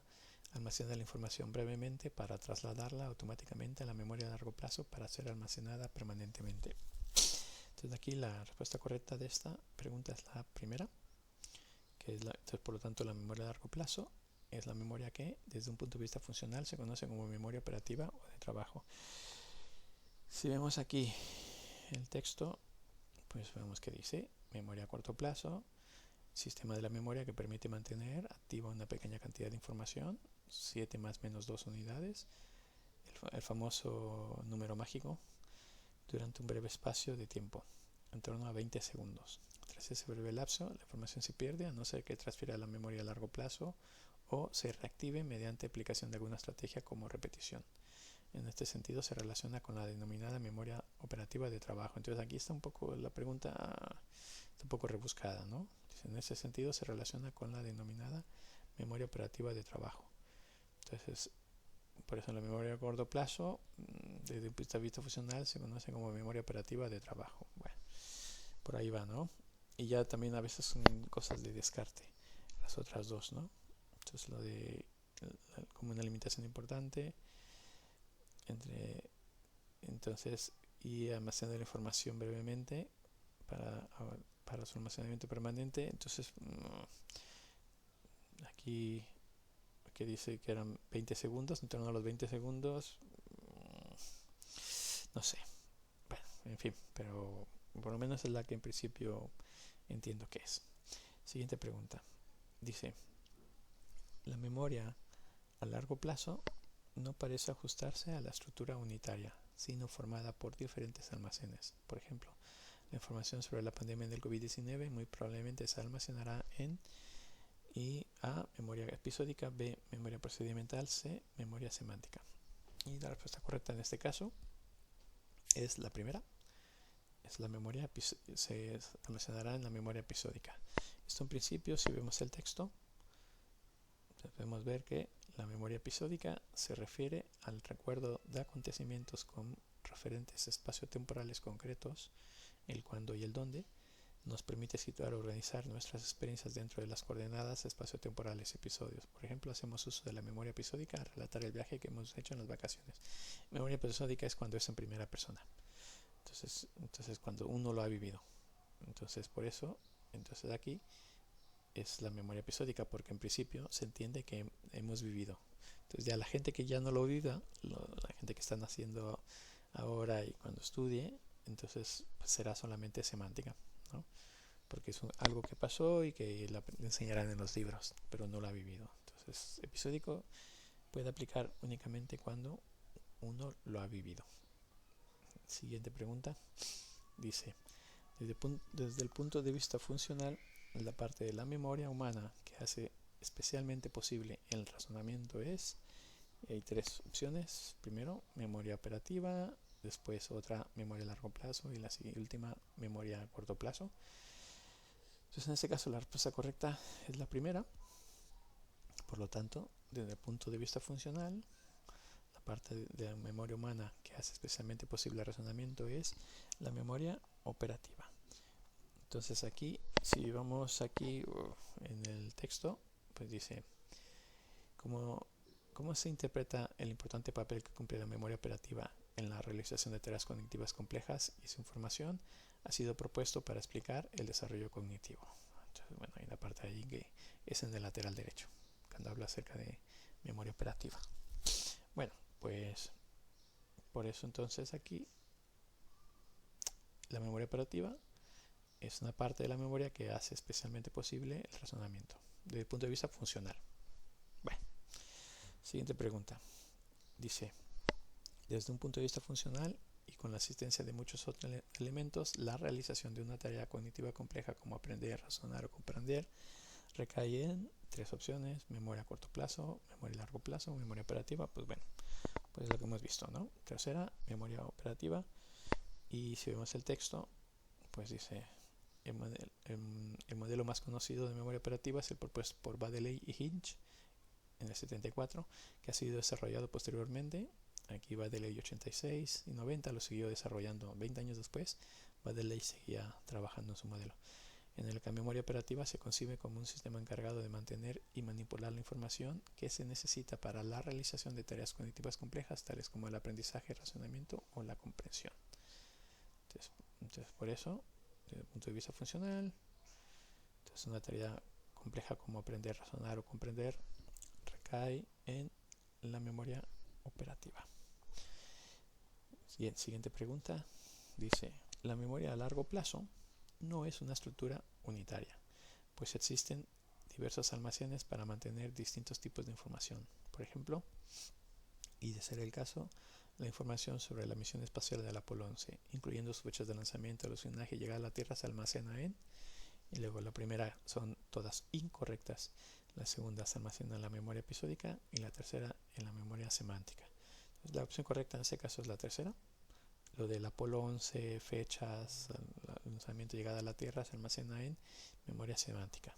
almacena la información brevemente para trasladarla automáticamente a la memoria a largo plazo para ser almacenada permanentemente. Entonces aquí la respuesta correcta de esta pregunta es la primera, que es entonces por lo tanto la memoria a largo plazo es la memoria que desde un punto de vista funcional se conoce como memoria operativa o de trabajo. Si vemos aquí el texto, pues vemos que dice: memoria a corto plazo, sistema de la memoria que permite mantener activa una pequeña cantidad de información, 7 más menos 2 unidades, el famoso número mágico, durante un breve espacio de tiempo, en torno a 20 segundos. Tras ese breve lapso, la información se pierde a no ser que transfiera a la memoria a largo plazo o se reactive mediante aplicación de alguna estrategia como repetición. En este sentido se relaciona con la denominada memoria operativa de trabajo. Entonces aquí está un poco la pregunta, está un poco rebuscada, ¿no? En ese sentido se relaciona con la denominada memoria operativa de trabajo. Entonces, por eso la memoria a corto plazo, desde un punto de vista funcional, se conoce como memoria operativa de trabajo. Bueno, por ahí va, ¿no? Y ya también a veces son cosas de descarte, las otras dos, ¿no? Entonces lo de como una limitación importante entonces, y almacenar la información brevemente para su almacenamiento permanente. Entonces aquí que dice que eran 20 segundos, en torno a los 20 segundos, no sé, bueno, en fin, pero por lo menos es la que en principio entiendo que es. Siguiente pregunta. Dice: la memoria a largo plazo no parece ajustarse a la estructura unitaria, sino formada por diferentes almacenes. Por ejemplo, la información sobre la pandemia del COVID-19 muy probablemente se almacenará en A, memoria episódica, B, memoria procedimental, C, memoria semántica. Y la respuesta correcta en este caso es la primera. Es la memoria, se almacenará en la memoria episódica. Esto en principio, si vemos el texto, podemos ver que la memoria episódica se refiere al recuerdo de acontecimientos con referentes espaciotemporales concretos, el cuándo y el dónde. Nos permite situar o organizar nuestras experiencias dentro de las coordenadas espaciotemporales episodios. Por ejemplo, hacemos uso de la memoria episódica al relatar el viaje que hemos hecho en las vacaciones. Memoria episódica es cuando es en primera persona. Entonces cuando uno lo ha vivido. Entonces por eso, entonces aquí es la memoria episódica, porque en principio se entiende que hemos vivido. Entonces ya la gente que ya no lo viva, la gente que está naciendo ahora y cuando estudie, entonces pues será solamente semántica, ¿no? Porque es algo que pasó y que la enseñarán en los libros, pero no lo ha vivido. Entonces episódico puede aplicar únicamente cuando uno lo ha vivido. Siguiente pregunta. Dice: desde el punto de vista funcional, la parte de la memoria humana que hace especialmente posible el razonamiento es Y hay tres opciones. Primero, memoria operativa, después otra memoria a largo plazo y la última memoria a corto plazo. Entonces en este caso la respuesta correcta es la primera. Por lo tanto, desde el punto de vista funcional, la parte de la memoria humana que hace especialmente posible el razonamiento es la memoria operativa. Entonces aquí, si vamos aquí en el texto, pues dice, ¿cómo se interpreta el importante papel que cumple la memoria operativa en la realización de tareas cognitivas complejas y su información ha sido propuesto para explicar el desarrollo cognitivo? Entonces, bueno, hay una parte ahí que es en el lateral derecho, cuando habla acerca de memoria operativa. Bueno, pues por eso entonces aquí la memoria operativa es una parte de la memoria que hace especialmente posible el razonamiento desde el punto de vista funcional. Bueno, siguiente pregunta. Dice, desde un punto de vista funcional y con la asistencia de muchos otros elementos, la realización de una tarea cognitiva compleja como aprender, razonar o comprender recae en tres opciones: memoria a corto plazo, memoria a largo plazo, memoria operativa. Pues bueno, pues es lo que hemos visto, ¿no? Tercera, memoria operativa. Y si vemos el texto, pues dice, el modelo más conocido de memoria operativa es el propuesto por Baddeley y Hinch en el 74, que ha sido desarrollado posteriormente. Aquí Baddeley 86 y 90 lo siguió desarrollando 20 años después. Baddeley seguía trabajando en su modelo, en el que la memoria operativa se concibe como un sistema encargado de mantener y manipular la información que se necesita para la realización de tareas cognitivas complejas, tales como el aprendizaje, el razonamiento o la comprensión. Entonces por eso, desde el punto de vista funcional, entonces una tarea compleja como aprender, razonar o comprender recae en la memoria operativa. Siguiente pregunta. Dice, la memoria a largo plazo no es una estructura unitaria, pues existen diversos almacenes para mantener distintos tipos de información. Por ejemplo, y de ser el caso, la información sobre la misión espacial del Apolo 11, incluyendo sus fechas de lanzamiento, alunizaje y llegada a la Tierra, se almacena en, y luego la primera son todas incorrectas, la segunda se almacena en la memoria episódica y la tercera en la memoria semántica. Entonces, la opción correcta en este caso es la tercera. Lo del Apolo 11, fechas, lanzamiento y llegada a la Tierra se almacena en memoria semántica,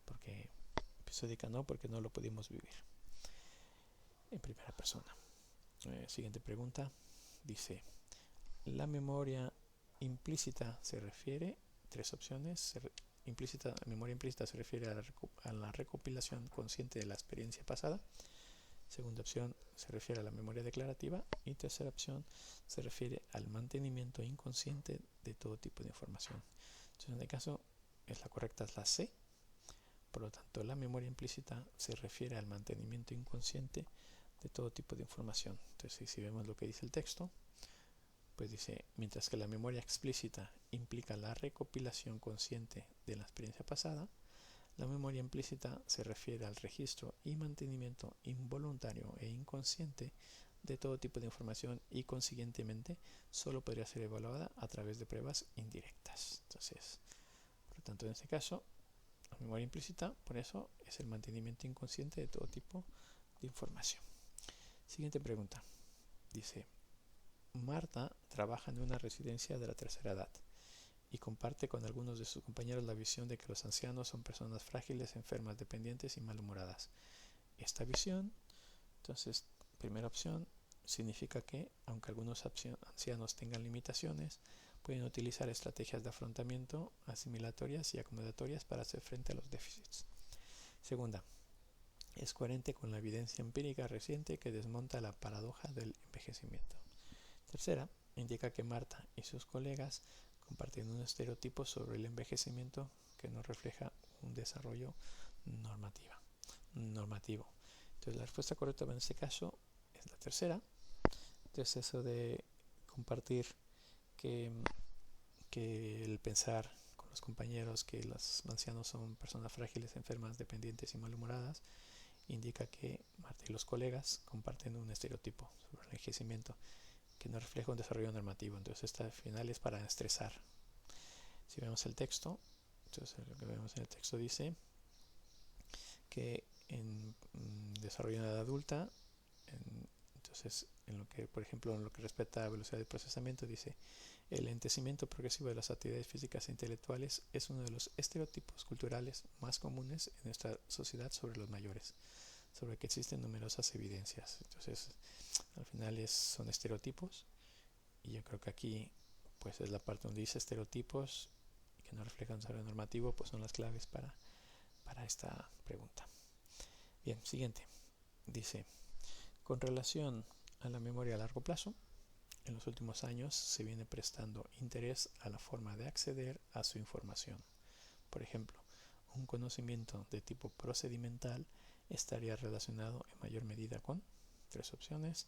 porque episódica no, porque no lo pudimos vivir en primera persona. Siguiente pregunta. Dice, la memoria implícita se refiere, tres opciones, memoria implícita se refiere a la recopilación consciente de la experiencia pasada. Segunda opción se refiere a la memoria declarativa y tercera opción se refiere al mantenimiento inconsciente de todo tipo de información. Entonces, en este caso la correcta es la C. Por lo tanto, la memoria implícita se refiere al mantenimiento inconsciente de todo tipo de información. Entonces, si vemos lo que dice el texto, pues dice, mientras que la memoria explícita implica la recopilación consciente de la experiencia pasada, la memoria implícita se refiere al registro y mantenimiento involuntario e inconsciente de todo tipo de información y consiguientemente solo podría ser evaluada a través de pruebas indirectas. Entonces, por lo tanto, en este caso, la memoria implícita, por eso, es el mantenimiento inconsciente de todo tipo de información. Siguiente pregunta. Dice, Marta trabaja en una residencia de la tercera edad y comparte con algunos de sus compañeros la visión de que los ancianos son personas frágiles, enfermas, dependientes y malhumoradas. Esta visión, entonces, primera opción, significa que, aunque algunos ancianos tengan limitaciones, pueden utilizar estrategias de afrontamiento asimilatorias y acomodatorias para hacer frente a los déficits. Segunda, es coherente con la evidencia empírica reciente que desmonta la paradoja del envejecimiento. Tercera, indica que Marta y sus colegas comparten un estereotipo sobre el envejecimiento que no refleja un desarrollo normativo. Entonces, la respuesta correcta en este caso es la tercera. Entonces, eso de compartir que el pensar con los compañeros que los ancianos son personas frágiles, enfermas, dependientes y malhumoradas, indica que Marta y los colegas comparten un estereotipo sobre el envejecimiento que no refleja un desarrollo normativo. Entonces, esta al final es para estresar. Si vemos el texto, entonces lo que vemos en el texto dice que en desarrollo en edad adulta Entonces, por ejemplo, en lo que respecta a velocidad de procesamiento, dice: el lentecimiento progresivo de las actividades físicas e intelectuales es uno de los estereotipos culturales más comunes en nuestra sociedad sobre los mayores, sobre que existen numerosas evidencias. Entonces, al final son estereotipos, y yo creo que aquí pues es la parte donde dice estereotipos y que no reflejan un desarrollo normativo, pues son las claves para esta pregunta. Bien, siguiente. Dice: con relación a la memoria a largo plazo, en los últimos años se viene prestando interés a la forma de acceder a su información. Por ejemplo, un conocimiento de tipo procedimental estaría relacionado en mayor medida con tres opciones.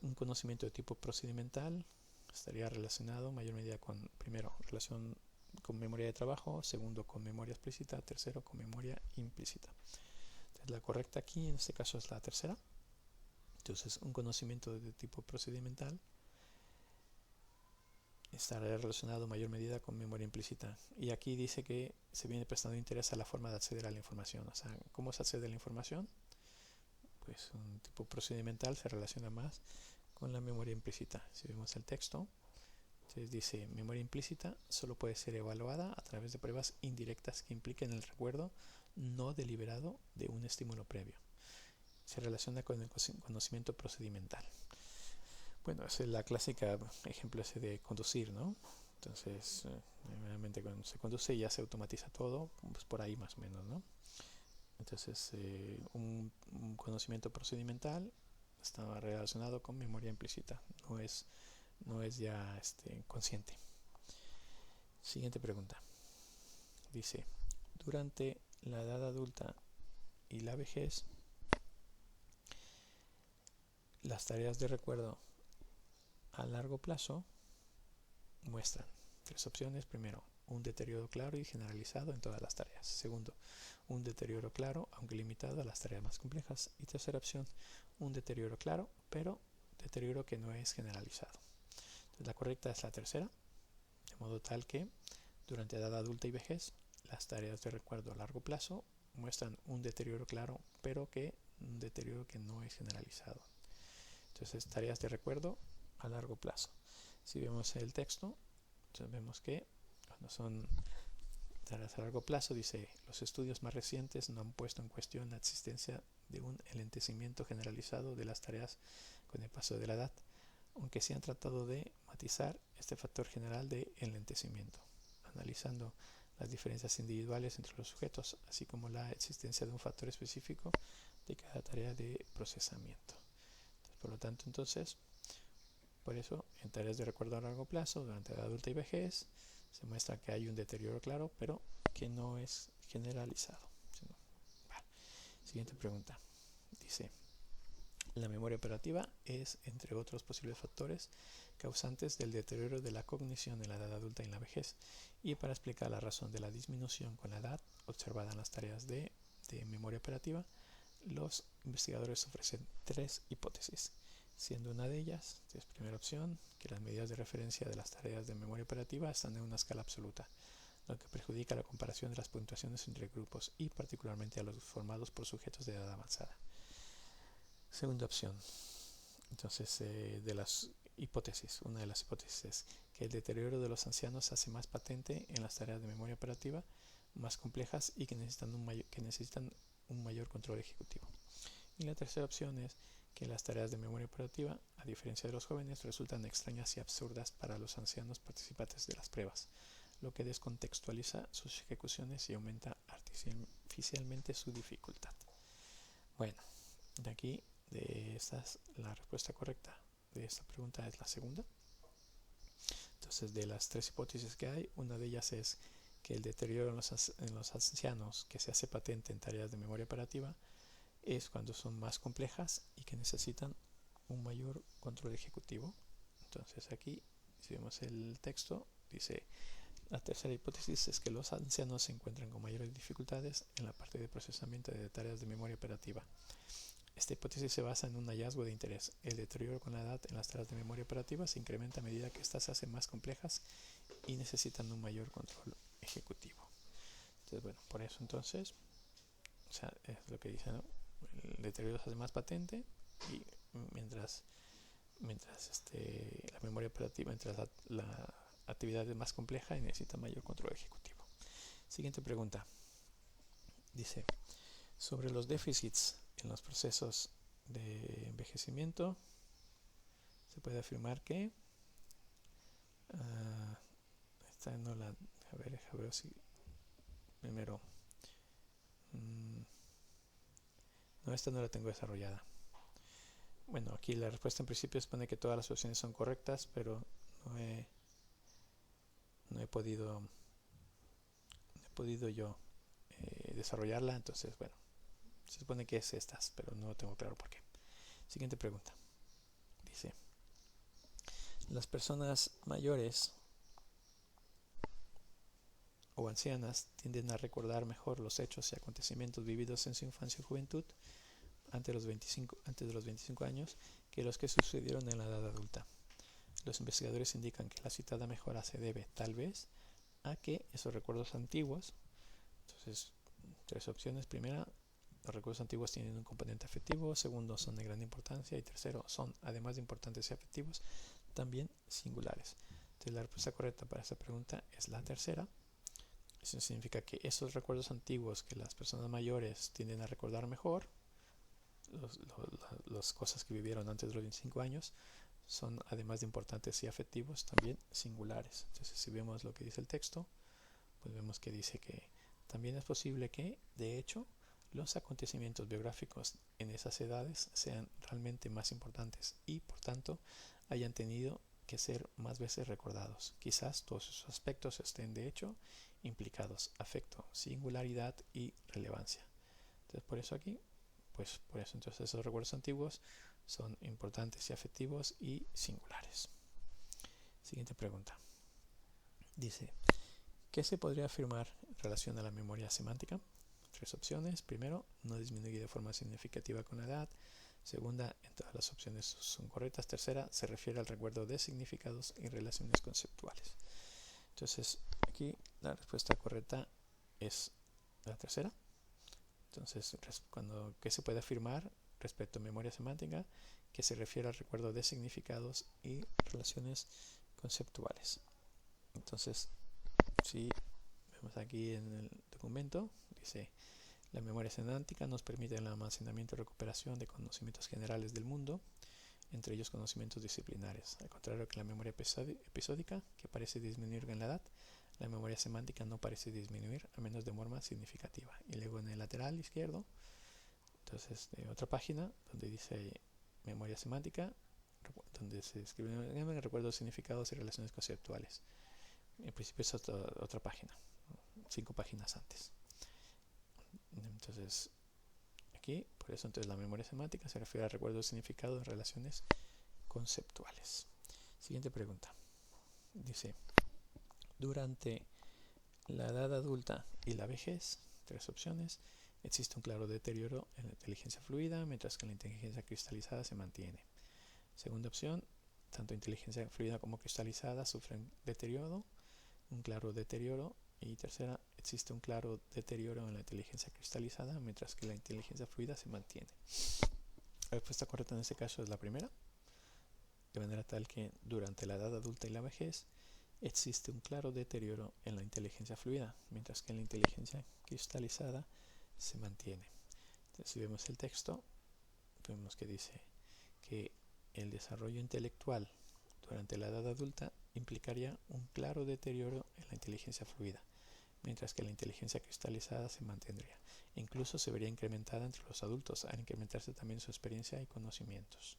Un conocimiento de tipo procedimental estaría relacionado en mayor medida con, primero, relación con memoria de trabajo, segundo, con memoria explícita, tercero, con memoria implícita. Entonces, la correcta aquí en este caso es la tercera. Entonces, un conocimiento de tipo procedimental estará relacionado en mayor medida con memoria implícita. Y aquí dice que se viene prestando interés a la forma de acceder a la información. O sea, ¿cómo se accede a la información? Pues un tipo procedimental se relaciona más con la memoria implícita. Si vemos el texto, entonces dice: memoria implícita solo puede ser evaluada a través de pruebas indirectas que impliquen el recuerdo no deliberado de un estímulo previo. Se relaciona con el conocimiento procedimental. Bueno, esa es la clásica ejemplo ese de conducir, ¿no? Entonces, realmente cuando se conduce ya se automatiza todo, pues por ahí más o menos, ¿no? Entonces, un conocimiento procedimental está relacionado con memoria implícita, no es ya consciente. Siguiente pregunta. Dice: durante la edad adulta y la vejez, las tareas de recuerdo a largo plazo muestran tres opciones. Primero, un deterioro claro y generalizado en todas las tareas. Segundo, un deterioro claro, aunque limitado, a las tareas más complejas. Y tercera opción, un deterioro claro, pero deterioro que no es generalizado. Entonces, la correcta es la tercera, de modo tal que durante edad adulta y vejez, las tareas de recuerdo a largo plazo muestran un deterioro claro, pero un deterioro que no es generalizado. Entonces, tareas de recuerdo a largo plazo. Si vemos el texto, entonces vemos que cuando son tareas a largo plazo, dice: los estudios más recientes no han puesto en cuestión la existencia de un enlentecimiento generalizado de las tareas con el paso de la edad, aunque sí han tratado de matizar este factor general de enlentecimiento, analizando las diferencias individuales entre los sujetos, así como la existencia de un factor específico de cada tarea de procesamiento. Entonces, por lo tanto, por eso, en tareas de recuerdo a largo plazo, durante la adulta y vejez, se muestra que hay un deterioro claro, pero que no es generalizado. Vale. Siguiente pregunta. Dice: la memoria operativa es, entre otros posibles factores, causantes del deterioro de la cognición en la edad adulta y en la vejez. Y para explicar la razón de la disminución con la edad observada en las tareas de memoria operativa, los investigadores ofrecen tres hipótesis, siendo una de ellas, es primera opción, que las medidas de referencia de las tareas de memoria operativa están en una escala absoluta, lo que perjudica la comparación de las puntuaciones entre grupos y particularmente a los formados por sujetos de edad avanzada. Segunda opción, entonces, de las hipótesis, una de las hipótesis es que el deterioro de los ancianos se hace más patente en las tareas de memoria operativa más complejas y que necesitan un mayor control ejecutivo. Y la tercera opción es que las tareas de memoria operativa, a diferencia de los jóvenes, resultan extrañas y absurdas para los ancianos participantes de las pruebas, lo que descontextualiza sus ejecuciones y aumenta artificialmente su dificultad. Bueno, de aquí, la respuesta correcta de esta pregunta es la segunda. Entonces, de las tres hipótesis que hay, una de ellas es que el deterioro en los ancianos que se hace patente en tareas de memoria operativa es cuando son más complejas y que necesitan un mayor control ejecutivo. Entonces aquí, si vemos el texto, dice: la tercera hipótesis es que los ancianos se encuentran con mayores dificultades en la parte de procesamiento de tareas de memoria operativa. Esta hipótesis se basa en un hallazgo de interés. El deterioro con la edad en las tareas de memoria operativa se incrementa a medida que éstas se hacen más complejas y necesitan un mayor control ejecutivo. Entonces, bueno, por eso entonces, o sea, es lo que dice, ¿no? El deterioro se hace más patente y mientras la memoria operativa, mientras la actividad es más compleja y necesita mayor control ejecutivo. Siguiente pregunta. Dice, sobre los déficits en los procesos de envejecimiento, se puede afirmar que esta no la, a ver si primero no, esta no la tengo desarrollada. Bueno, aquí la respuesta en principio supone que todas las opciones son correctas, pero no he podido yo desarrollarla, entonces bueno, se supone que es estas, pero no tengo claro por qué. Siguiente pregunta. Dice, las personas mayores o ancianas tienden a recordar mejor los hechos y acontecimientos vividos en su infancia y juventud antes de los 25 años que los que sucedieron en la edad adulta. Los investigadores indican que la citada mejora se debe, tal vez, a que esos recuerdos antiguos, entonces, 3 opciones. Primera, los recuerdos antiguos tienen un componente afectivo. Segundo, son de gran importancia. Y tercero, son, además de importantes y afectivos, también singulares. Entonces, la respuesta correcta para esta pregunta es la tercera. Eso significa que esos recuerdos antiguos que las personas mayores tienden a recordar mejor, las cosas que vivieron antes de los 25 años, son, además de importantes y afectivos, también singulares. Entonces, si vemos lo que dice el texto, pues vemos que dice que también es posible que, de hecho, los acontecimientos biográficos en esas edades sean realmente más importantes y, por tanto, hayan tenido que ser más veces recordados. Quizás todos esos aspectos estén, de hecho, implicados: afecto, singularidad y relevancia. Entonces, por eso aquí, entonces esos recuerdos antiguos son importantes y afectivos y singulares. Siguiente pregunta. Dice, ¿qué se podría afirmar en relación a la memoria semántica? 3 opciones. Primero, no disminuye de forma significativa con la edad. Segunda, en todas las opciones son correctas. Tercera, se refiere al recuerdo de significados y relaciones conceptuales. Entonces, aquí la respuesta correcta es la tercera. Entonces, ¿qué se puede afirmar respecto a memoria semántica? Que se refiere al recuerdo de significados y relaciones conceptuales. Entonces, si vemos aquí en el documento, dice, la memoria semántica nos permite el almacenamiento y recuperación de conocimientos generales del mundo, entre ellos conocimientos disciplinares. Al contrario que la memoria episódica, que parece disminuir con la edad, la memoria semántica no parece disminuir, a menos de forma significativa. Y luego en el lateral izquierdo, entonces de otra página, donde dice memoria semántica, donde se escriben recuerdos, significados y relaciones conceptuales. En principio es otra página, 5 páginas antes. Entonces, aquí, por eso entonces la memoria semántica se refiere a recuerdos, significados, relaciones conceptuales. Siguiente pregunta. Dice, durante la edad adulta y la vejez, 3 opciones, existe un claro deterioro en la inteligencia fluida, mientras que la inteligencia cristalizada se mantiene. Segunda opción, tanto inteligencia fluida como cristalizada sufren deterioro, un claro deterioro. Y tercera, existe un claro deterioro en la inteligencia cristalizada, mientras que la inteligencia fluida se mantiene. La respuesta correcta en este caso es la primera, de manera tal que durante la edad adulta y la vejez existe un claro deterioro en la inteligencia fluida, mientras que en la inteligencia cristalizada se mantiene. Entonces, si vemos el texto, vemos que dice que el desarrollo intelectual durante la edad adulta implicaría un claro deterioro en la inteligencia fluida, mientras que la inteligencia cristalizada se mantendría. Incluso se vería incrementada entre los adultos, al incrementarse también su experiencia y conocimientos.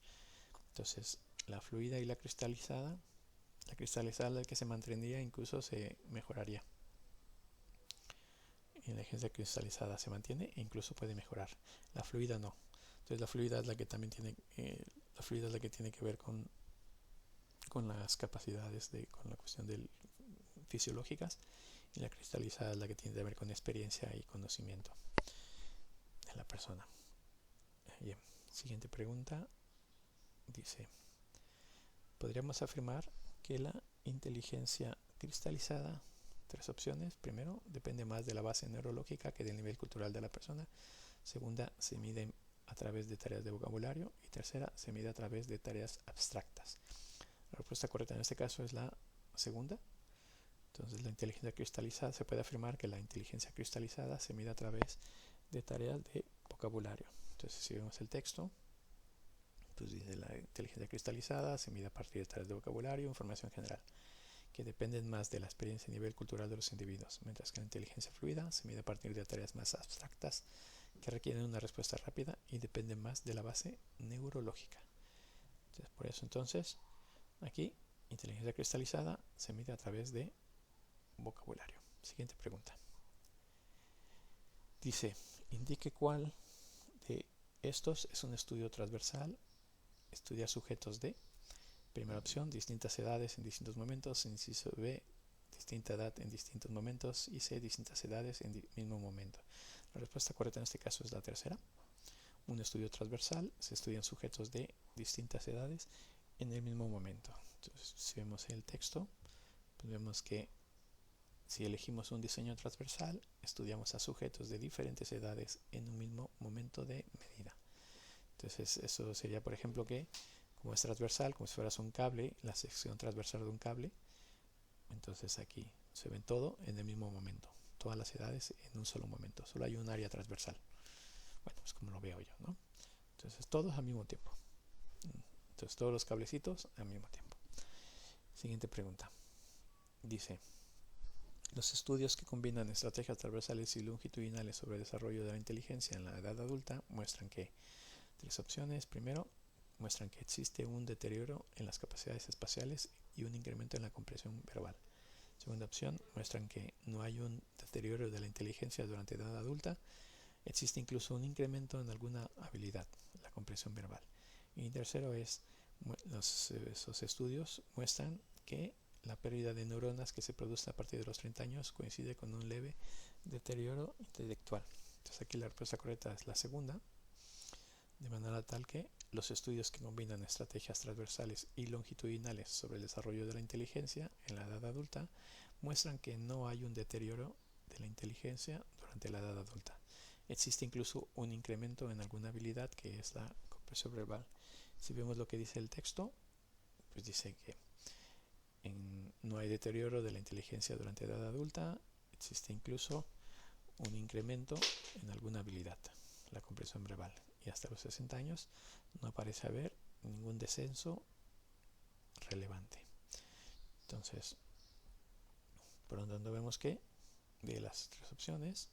Entonces, la fluida y la cristalizada la que se mantendría, incluso se mejoraría. Y la inteligencia cristalizada se mantiene e incluso puede mejorar. La fluida no. Entonces, la fluida es la que también tiene, que ver con las capacidades, con la cuestión fisiológicas, y la cristalizada es la que tiene que ver con experiencia y conocimiento de la persona. Bien, siguiente pregunta. Dice, ¿podríamos afirmar que la inteligencia cristalizada, 3 opciones? Primero, depende más de la base neurológica que del nivel cultural de la persona. Segunda, se mide a través de tareas de vocabulario y tercera, se mide a través de tareas abstractas. La respuesta correcta en este caso es la segunda. Entonces la inteligencia cristalizada, se puede afirmar que la inteligencia cristalizada se mide a través de tareas de vocabulario. Entonces si vemos el texto, pues dice la inteligencia cristalizada se mide a partir de tareas de vocabulario, información general, que dependen más de la experiencia y nivel cultural de los individuos, mientras que la inteligencia fluida se mide a partir de tareas más abstractas que requieren una respuesta rápida y dependen más de la base neurológica. Entonces, por eso entonces, aquí, inteligencia cristalizada se mide a través de vocabulario. Siguiente pregunta. Dice, indique cuál de estos es un estudio transversal. Estudiar sujetos de, primera opción, distintas edades en distintos momentos. Inciso B, distinta edad en distintos momentos. Y C, distintas edades en el mismo momento. La respuesta correcta en este caso es la tercera. Un estudio transversal, se estudian sujetos de distintas edades en el mismo momento. Entonces, si vemos el texto, pues vemos que si elegimos un diseño transversal, estudiamos a sujetos de diferentes edades en un mismo momento de medida. Entonces, eso sería, por ejemplo, que como es transversal, como si fueras un cable, la sección transversal de un cable, entonces aquí se ven todo en el mismo momento, todas las edades en un solo momento, solo hay un área transversal. Bueno, es como lo veo yo, ¿no? Entonces, todos al mismo tiempo. Entonces, todos los cablecitos al mismo tiempo. Siguiente pregunta. Dice, los estudios que combinan estrategias transversales y longitudinales sobre el desarrollo de la inteligencia en la edad adulta muestran que, tres opciones. Primero, muestran que existe un deterioro en las capacidades espaciales y un incremento en la comprensión verbal. Segunda opción, muestran que no hay un deterioro de la inteligencia durante la edad adulta. Existe incluso un incremento en alguna habilidad, la comprensión verbal. Y tercero es, esos estudios muestran que la pérdida de neuronas que se produce a partir de los 30 años coincide con un leve deterioro intelectual. Entonces aquí la respuesta correcta es la segunda, de manera tal que los estudios que combinan estrategias transversales y longitudinales sobre el desarrollo de la inteligencia en la edad adulta muestran que no hay un deterioro de la inteligencia durante la edad adulta. Existe incluso un incremento en alguna habilidad que es la comprensión verbal. Si vemos lo que dice el texto, pues dice que no hay deterioro de la inteligencia durante la edad adulta, existe incluso un incremento en alguna habilidad, la comprensión verbal. Y hasta los 60 años no parece haber ningún descenso relevante. Entonces, por lo tanto vemos que de las tres opciones,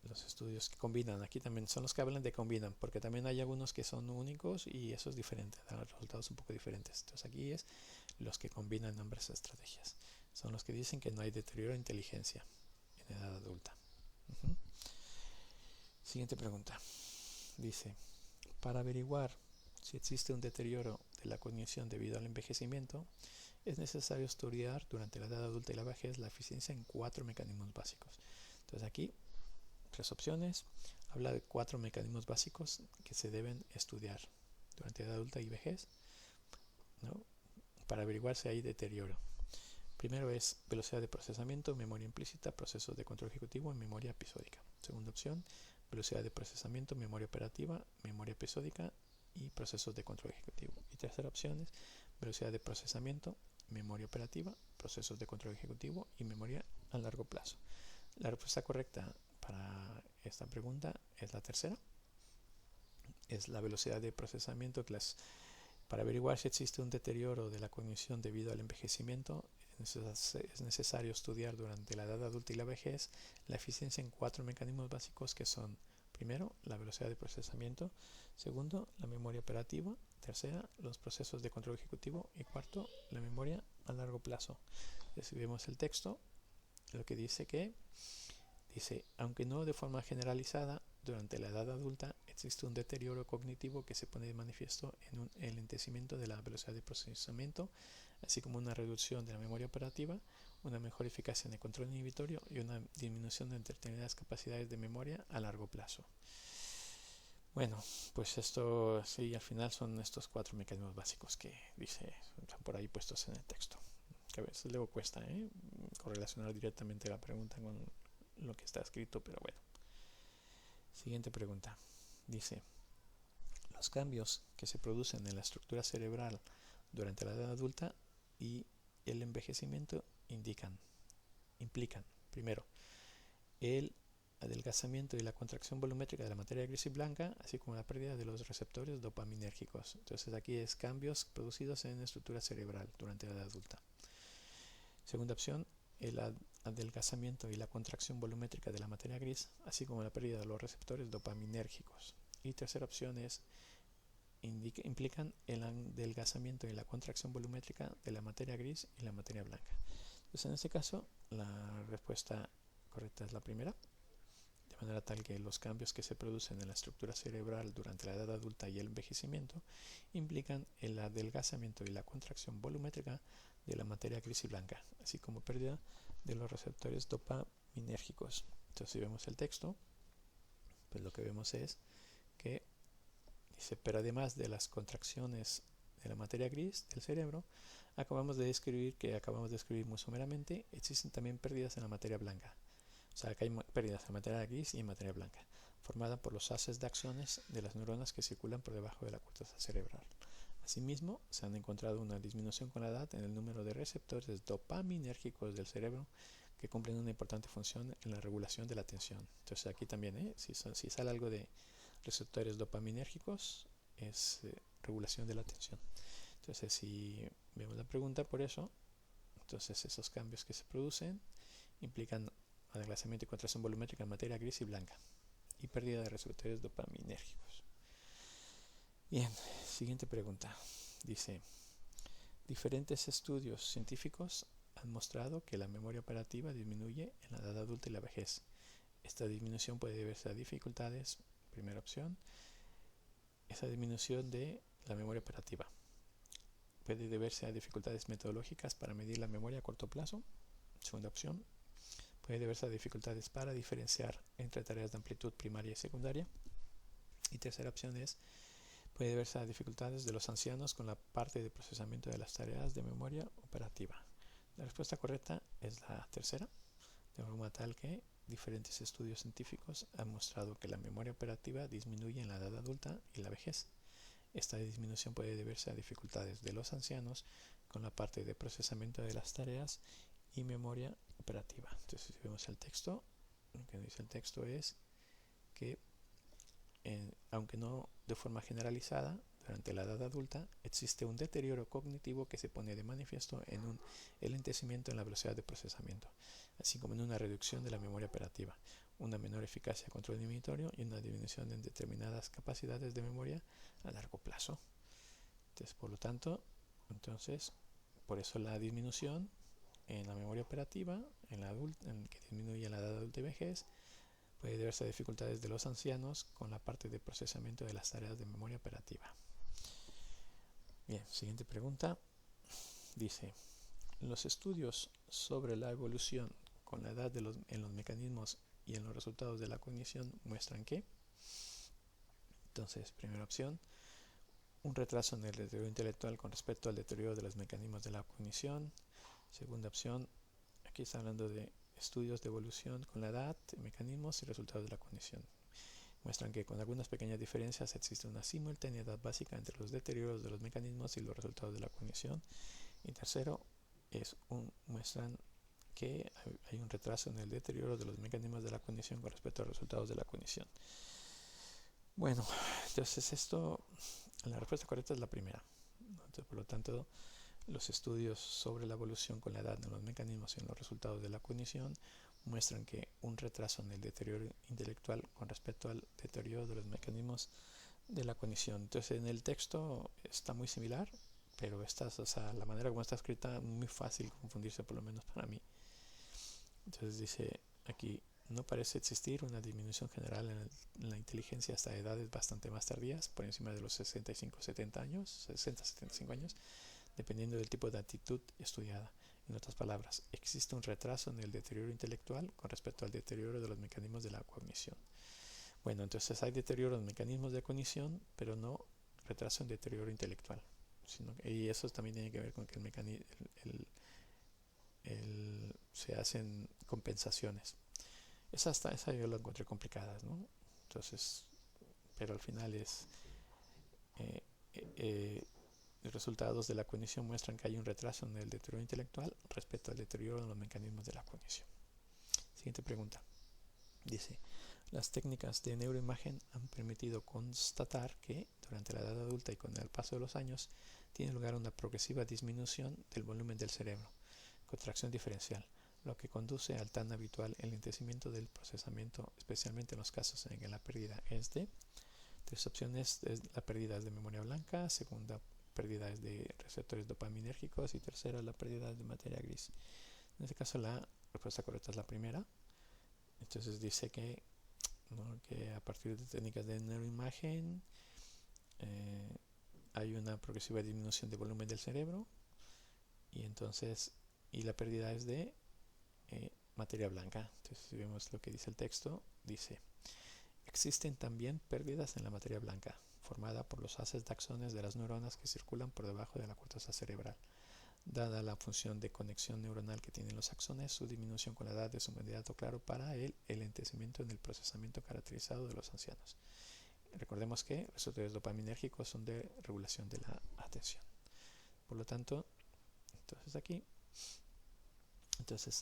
los estudios que combinan, aquí también son los que hablan de combinan, porque también hay algunos que son únicos y eso es diferente, dan resultados un poco diferentes. Entonces aquí es los que combinan ambas estrategias. Son los que dicen que no hay deterioro de inteligencia en edad adulta. Siguiente pregunta. Dice, para averiguar si existe un deterioro de la cognición debido al envejecimiento, es necesario estudiar durante la edad adulta y la vejez la eficiencia en 4 mecanismos básicos. Entonces aquí, tres opciones, habla de 4 mecanismos básicos que se deben estudiar durante la edad adulta y vejez, ¿no?, para averiguar si hay deterioro. Primero es velocidad de procesamiento, memoria implícita, procesos de control ejecutivo y memoria episódica. Segunda opción, velocidad de procesamiento, memoria operativa, memoria episódica y procesos de control ejecutivo. Y tercera opción es velocidad de procesamiento, memoria operativa, procesos de control ejecutivo y memoria a largo plazo. La respuesta correcta para esta pregunta es la tercera. Es la velocidad de procesamiento. Para averiguar si existe un deterioro de la cognición debido al envejecimiento, es necesario estudiar durante la edad adulta y la vejez la eficiencia en 4 mecanismos básicos que son: primero, la velocidad de procesamiento; segundo, la memoria operativa; tercera, los procesos de control ejecutivo; y cuarto, la memoria a largo plazo. Si vemos el texto, lo que dice aunque no de forma generalizada, durante la edad adulta existe un deterioro cognitivo que se pone de manifiesto en un enlentecimiento de la velocidad de procesamiento, así como una reducción de la memoria operativa, una mejor eficacia en el control inhibitorio y una disminución de determinadas capacidades de memoria a largo plazo. Bueno, pues esto sí, al final son estos 4 mecanismos básicos que están por ahí puestos en el texto. Que a veces luego cuesta correlacionar directamente la pregunta con lo que está escrito, pero bueno. Siguiente pregunta. Dice, Los cambios que se producen en la estructura cerebral durante la edad adulta y el envejecimiento implican, primero, el adelgazamiento y la contracción volumétrica de la materia gris y blanca, así como la pérdida de los receptores dopaminérgicos. Entonces aquí es cambios producidos en la estructura cerebral durante la edad adulta. Segunda opción, el adelgazamiento y la contracción volumétrica de la materia gris, así como la pérdida de los receptores dopaminérgicos. Y tercera opción es implican el adelgazamiento y la contracción volumétrica de la materia gris y la materia blanca. Entonces en este caso la respuesta correcta es la primera, de manera tal que los cambios que se producen en la estructura cerebral durante la edad adulta y el envejecimiento implican el adelgazamiento y la contracción volumétrica de la materia gris y blanca, así como pérdida de los receptores dopaminérgicos. Entonces si vemos el texto, pues lo que vemos es que dice, pero además de las contracciones de la materia gris del cerebro, acabamos de describir muy someramente, existen también pérdidas en la materia blanca. O sea, que hay pérdidas en materia gris y en materia blanca, formada por los haces de axones de las neuronas que circulan por debajo de la corteza cerebral. Asimismo, se han encontrado una disminución con la edad en el número de receptores dopaminérgicos del cerebro que cumplen una importante función en la regulación de la atención. Entonces aquí también, si sale algo de receptores dopaminérgicos, es regulación de la atención. Entonces si vemos la pregunta por eso, entonces esos cambios que se producen implican adelgazamiento y contracción volumétrica en materia gris y blanca y pérdida de receptores dopaminérgicos. Bien, siguiente pregunta. Dice, diferentes estudios científicos han mostrado que la memoria operativa disminuye en la edad adulta y la vejez. Esta disminución puede deberse a dificultades, primera opción, esa disminución de la memoria operativa puede deberse a dificultades metodológicas para medir la memoria a corto plazo. Segunda opción, puede deberse a dificultades para diferenciar entre tareas de amplitud primaria y secundaria. Y tercera opción es, puede deberse a dificultades de los ancianos con la parte de procesamiento de las tareas de memoria operativa. La respuesta correcta es la tercera, de forma tal que diferentes estudios científicos han mostrado que la memoria operativa disminuye en la edad adulta y la vejez. Esta disminución puede deberse a dificultades de los ancianos con la parte de procesamiento de las tareas y memoria operativa. Entonces, si vemos el texto, lo que dice el texto es que, aunque no de forma generalizada, durante la edad adulta existe un deterioro cognitivo que se pone de manifiesto en un enlentecimiento en la velocidad de procesamiento, así como en una reducción de la memoria operativa, una menor eficacia de control inhibitorio y una disminución en determinadas capacidades de memoria a largo plazo. Entonces, por lo tanto, por eso la disminución en la memoria operativa, que disminuye en la edad adulta y vejez, puede deberse a dificultades de los ancianos con la parte de procesamiento de las tareas de memoria operativa. Bien, siguiente pregunta. Dice, los estudios sobre la evolución con la edad en los mecanismos y en los resultados de la cognición muestran que, entonces, primera opción, un retraso en el deterioro intelectual con respecto al deterioro de los mecanismos de la cognición. Segunda opción, aquí está hablando de estudios de evolución con la edad, mecanismos y resultados de la cognición. Muestran que con algunas pequeñas diferencias existe una simultaneidad básica entre los deterioros de los mecanismos y los resultados de la cognición. Y tercero, muestran que hay un retraso en el deterioro de los mecanismos de la cognición con respecto a los resultados de la cognición. Bueno, entonces la respuesta correcta es la primera. Entonces, por lo tanto, los estudios sobre la evolución con la edad en los mecanismos y en los resultados de la cognición muestran que un retraso en el deterioro intelectual con respecto al deterioro de los mecanismos de la cognición. Entonces, en el texto está muy similar, pero la manera como está escrita es muy fácil confundirse, por lo menos para mí. Entonces dice aquí, no parece existir una disminución general en la inteligencia hasta edades bastante más tardías, por encima de los 60-75 años, dependiendo del tipo de actitud estudiada. En otras palabras, existe un retraso en el deterioro intelectual con respecto al deterioro de los mecanismos de la cognición. Bueno, entonces hay deterioro en los mecanismos de cognición, pero no retraso en deterioro intelectual. Y eso también tiene que ver con que se hacen compensaciones. Esa yo la encontré complicada, ¿no? Entonces, pero al final los resultados de la cognición muestran que hay un retraso en el deterioro intelectual respecto al deterioro en los mecanismos de la cognición. Siguiente pregunta. Dice, las técnicas de neuroimagen han permitido constatar que durante la edad adulta y con el paso de los años tiene lugar una progresiva disminución del volumen del cerebro, contracción diferencial, lo que conduce al tan habitual enlentecimiento del procesamiento, especialmente en los casos en que la pérdida es de tres opciones. La pérdida es de memoria blanca, segunda pérdida es de receptores dopaminérgicos y tercera la pérdida es de materia gris. En este caso la respuesta correcta es la primera. Entonces dice que, ¿no?, que a partir de técnicas de neuroimagen hay una progresiva disminución de volumen del cerebro y entonces la pérdida es de materia blanca. Entonces si vemos lo que dice el texto, dice: existen también pérdidas en la materia blanca, formada por los haces de axones de las neuronas que circulan por debajo de la corteza cerebral. Dada la función de conexión neuronal que tienen los axones, su disminución con la edad es un candidato claro para el enlentecimiento en el procesamiento caracterizado de los ancianos. Recordemos que los receptores dopaminérgicos son de regulación de la atención. Por lo tanto, entonces aquí,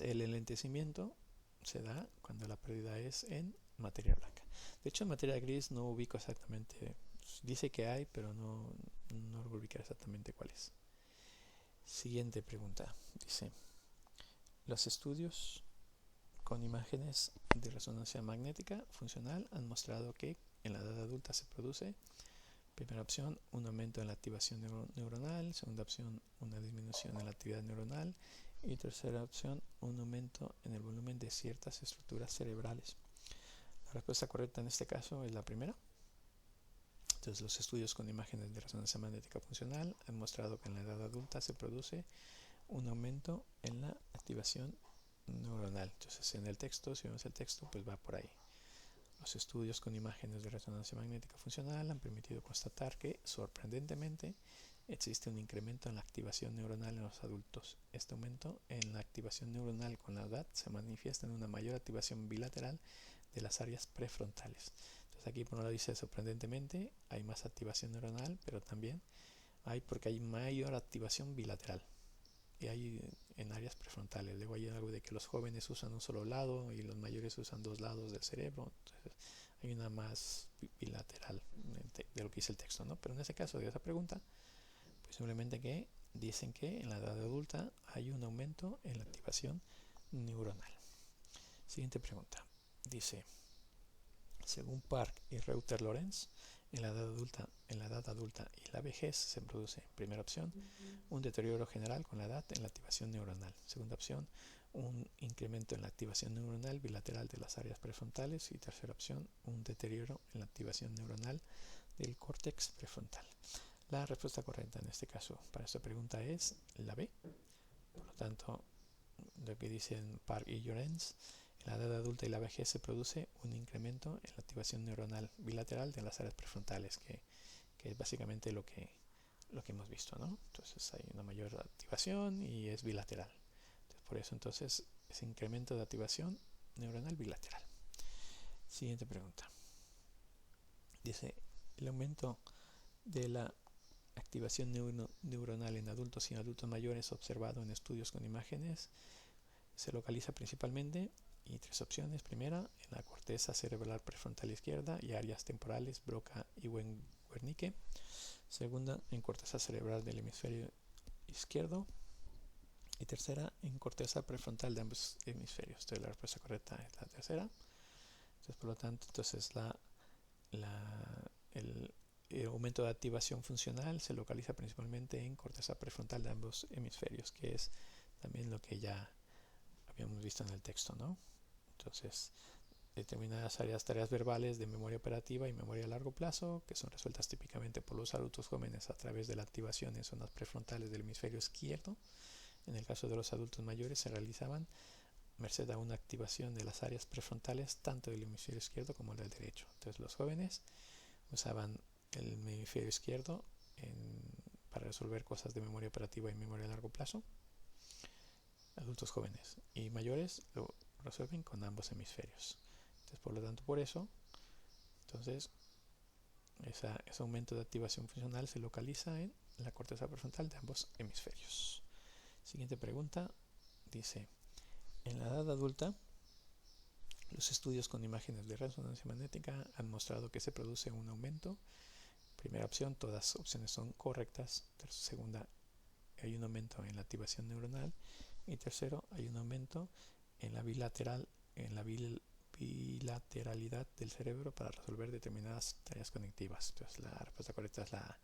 el enlentecimiento se da cuando la pérdida es en materia blanca. De hecho, en materia gris no ubico exactamente, dice que hay, pero no lo ubico exactamente cuál es. Siguiente pregunta. Dice, los estudios con imágenes de resonancia magnética funcional han mostrado que en la edad adulta se produce, primera opción, un aumento en la activación neuronal, segunda opción, una disminución en la actividad neuronal y tercera opción, un aumento en el volumen de ciertas estructuras cerebrales. La respuesta correcta en este caso es la primera. Entonces, los estudios con imágenes de resonancia magnética funcional han mostrado que en la edad adulta se produce un aumento en la activación neuronal. Entonces, en el texto, si vemos el texto, pues va por ahí. Los estudios con imágenes de resonancia magnética funcional han permitido constatar que, sorprendentemente, existe un incremento en la activación neuronal en los adultos. Este aumento en la activación neuronal con la edad se manifiesta en una mayor activación bilateral de las áreas prefrontales. Entonces aquí por un lado dice sorprendentemente, hay más activación neuronal, pero también porque hay mayor activación bilateral. Y hay en áreas prefrontales. Luego hay algo de que los jóvenes usan un solo lado y los mayores usan dos lados del cerebro. Entonces hay una más bilateral de lo que dice el texto, ¿no? Pero en ese caso de esa pregunta, pues simplemente que dicen que en la edad adulta hay un aumento en la activación neuronal. Siguiente pregunta. Dice, según Park y Reuter-Lorenz, en la edad adulta y la vejez se produce, primera opción, un deterioro general con la edad en la activación neuronal. Segunda opción, un incremento en la activación neuronal bilateral de las áreas prefrontales. Y tercera opción, un deterioro en la activación neuronal del córtex prefrontal. La respuesta correcta en este caso para esta pregunta es la B. Por lo tanto, lo que dicen Park y Lorenz, en la edad adulta y la vejez se produce un incremento en la activación neuronal bilateral de las áreas prefrontales, que es básicamente lo que hemos visto, ¿no? Entonces hay una mayor activación y es bilateral. Entonces, por eso entonces ese incremento de activación neuronal bilateral. Siguiente pregunta. Dice, el aumento de la activación neuronal en adultos y en adultos mayores observado en estudios con imágenes se localiza principalmente, y tres opciones: primera, en la corteza cerebral prefrontal izquierda y áreas temporales Broca y Wernicke; segunda, en corteza cerebral del hemisferio izquierdo; y tercera, en corteza prefrontal de ambos hemisferios. Entonces la respuesta correcta es la tercera. Entonces, por lo tanto, entonces el aumento de activación funcional se localiza principalmente en corteza prefrontal de ambos hemisferios, que es también lo que ya habíamos visto en el texto, ¿no? Entonces, determinadas tareas verbales de memoria operativa y memoria a largo plazo, que son resueltas típicamente por los adultos jóvenes a través de la activación en zonas prefrontales del hemisferio izquierdo. En el caso de los adultos mayores se realizaban merced a una activación de las áreas prefrontales tanto del hemisferio izquierdo como del derecho. Entonces los jóvenes usaban el hemisferio izquierdo para resolver cosas de memoria operativa y memoria a largo plazo. Adultos jóvenes y mayores lo resuelven con ambos hemisferios. Entonces, por lo tanto, por eso, entonces ese aumento de activación funcional se localiza en la corteza prefrontal de ambos hemisferios. Siguiente pregunta, dice, en la edad adulta, los estudios con imágenes de resonancia magnética han mostrado que se produce un aumento. Primera opción, todas opciones son correctas. Segunda, hay un aumento en la activación neuronal. Y tercero, hay un aumento en la bilateralidad del cerebro para resolver determinadas tareas conectivas. Entonces la respuesta correcta es la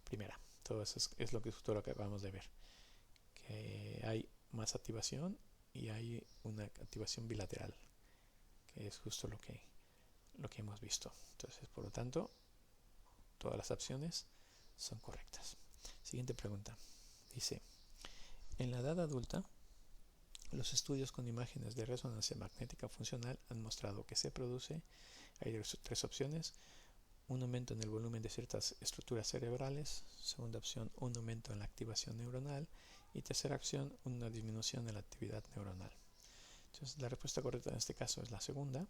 primera. Todo eso es lo que acabamos de ver. Que hay más activación y hay una activación bilateral, que es justo lo que hemos visto. Entonces, por lo tanto, todas las opciones son correctas. Siguiente pregunta. Dice, en la edad adulta, los estudios con imágenes de resonancia magnética funcional han mostrado que se produce, hay tres opciones, un aumento en el volumen de ciertas estructuras cerebrales, segunda opción, un aumento en la activación neuronal y tercera opción, una disminución en la actividad neuronal. Entonces, la respuesta correcta en este caso es la segunda.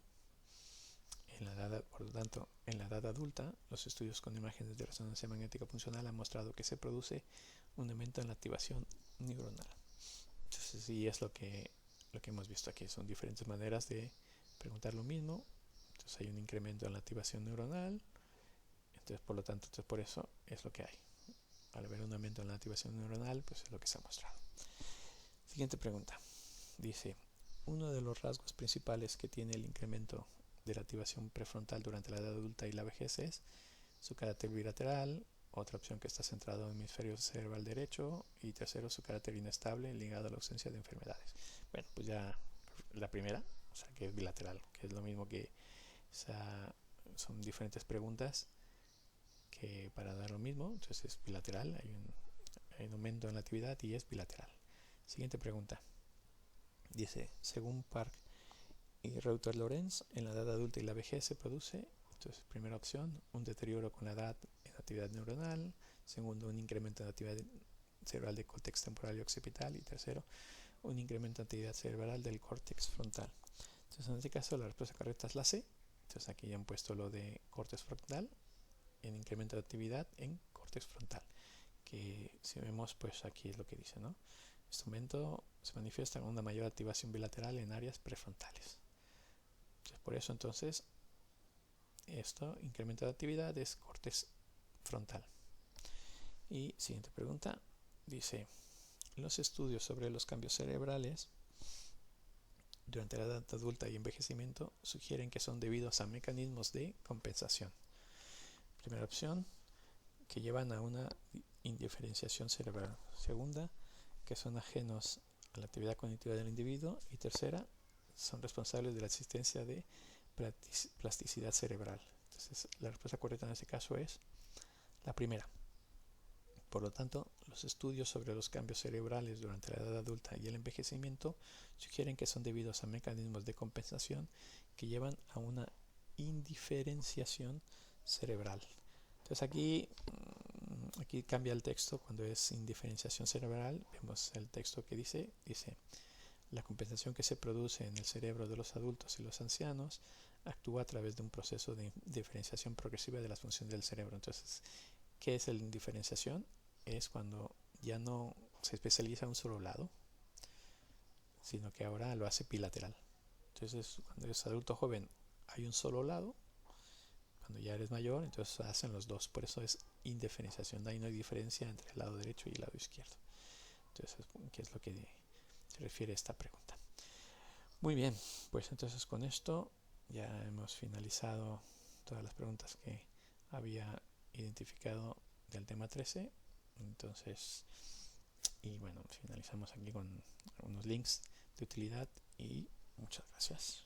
Por lo tanto, en la edad adulta, los estudios con imágenes de resonancia magnética funcional han mostrado que se produce un aumento en la activación neuronal. Entonces, sí, es lo que hemos visto aquí. Son diferentes maneras de preguntar lo mismo. Entonces, hay un incremento en la activación neuronal. Entonces, por lo tanto, por eso es lo que hay. Al haber un aumento en la activación neuronal, pues es lo que se ha mostrado. Siguiente pregunta. Dice, uno de los rasgos principales que tiene el incremento de la activación prefrontal durante la edad adulta y la vejez es su carácter bilateral, otra opción que está centrado en el hemisferio cerebral derecho y tercero su carácter inestable ligado a la ausencia de enfermedades. Bueno, pues ya la primera, o sea que es bilateral, que es lo mismo que son diferentes preguntas que para dar lo mismo, entonces es bilateral, hay un aumento en la actividad y es bilateral. Siguiente pregunta. Dice, según Park y Reuter-Lorenz, en la edad adulta y la vejez se produce, entonces primera opción, un deterioro con la edad en actividad neuronal, segundo, un incremento en la actividad cerebral del córtex temporal y occipital y tercero, un incremento en actividad cerebral del córtex frontal. Entonces en este caso la respuesta correcta es la C. Entonces aquí ya han puesto lo de córtex frontal, en incremento de actividad en córtex frontal, que si vemos pues aquí es lo que dice, ¿no? Este aumento se manifiesta con una mayor activación bilateral en áreas prefrontales. Entonces, por eso entonces esto, incremento de actividad, es córtex frontal. Y siguiente pregunta, dice, los estudios sobre los cambios cerebrales durante la edad adulta y envejecimiento sugieren que son debidos a mecanismos de compensación. Primera opción, que llevan a una indiferenciación cerebral. Segunda, que son ajenos a la actividad cognitiva del individuo. Y tercera, son responsables de la existencia de plasticidad cerebral. Entonces, la respuesta correcta en este caso es la primera. Por lo tanto, los estudios sobre los cambios cerebrales durante la edad adulta y el envejecimiento sugieren que son debidos a mecanismos de compensación que llevan a una indiferenciación cerebral. Entonces aquí cambia el texto cuando es indiferenciación cerebral. Vemos el texto que dice la compensación que se produce en el cerebro de los adultos y los ancianos actúa a través de un proceso de diferenciación progresiva de las funciones del cerebro. Entonces, ¿qué es la indiferenciación? Es cuando ya no se especializa en un solo lado, sino que ahora lo hace bilateral. Entonces, cuando eres adulto joven hay un solo lado, cuando ya eres mayor, entonces hacen los dos. Por eso es indiferenciación. Ahí no hay diferencia entre el lado derecho y el lado izquierdo. Entonces, ¿qué es lo que se refiere a esta pregunta? Muy bien, pues entonces con esto ya hemos finalizado todas las preguntas que había identificado del tema 13. Entonces, y bueno, finalizamos aquí con algunos links de utilidad y muchas gracias.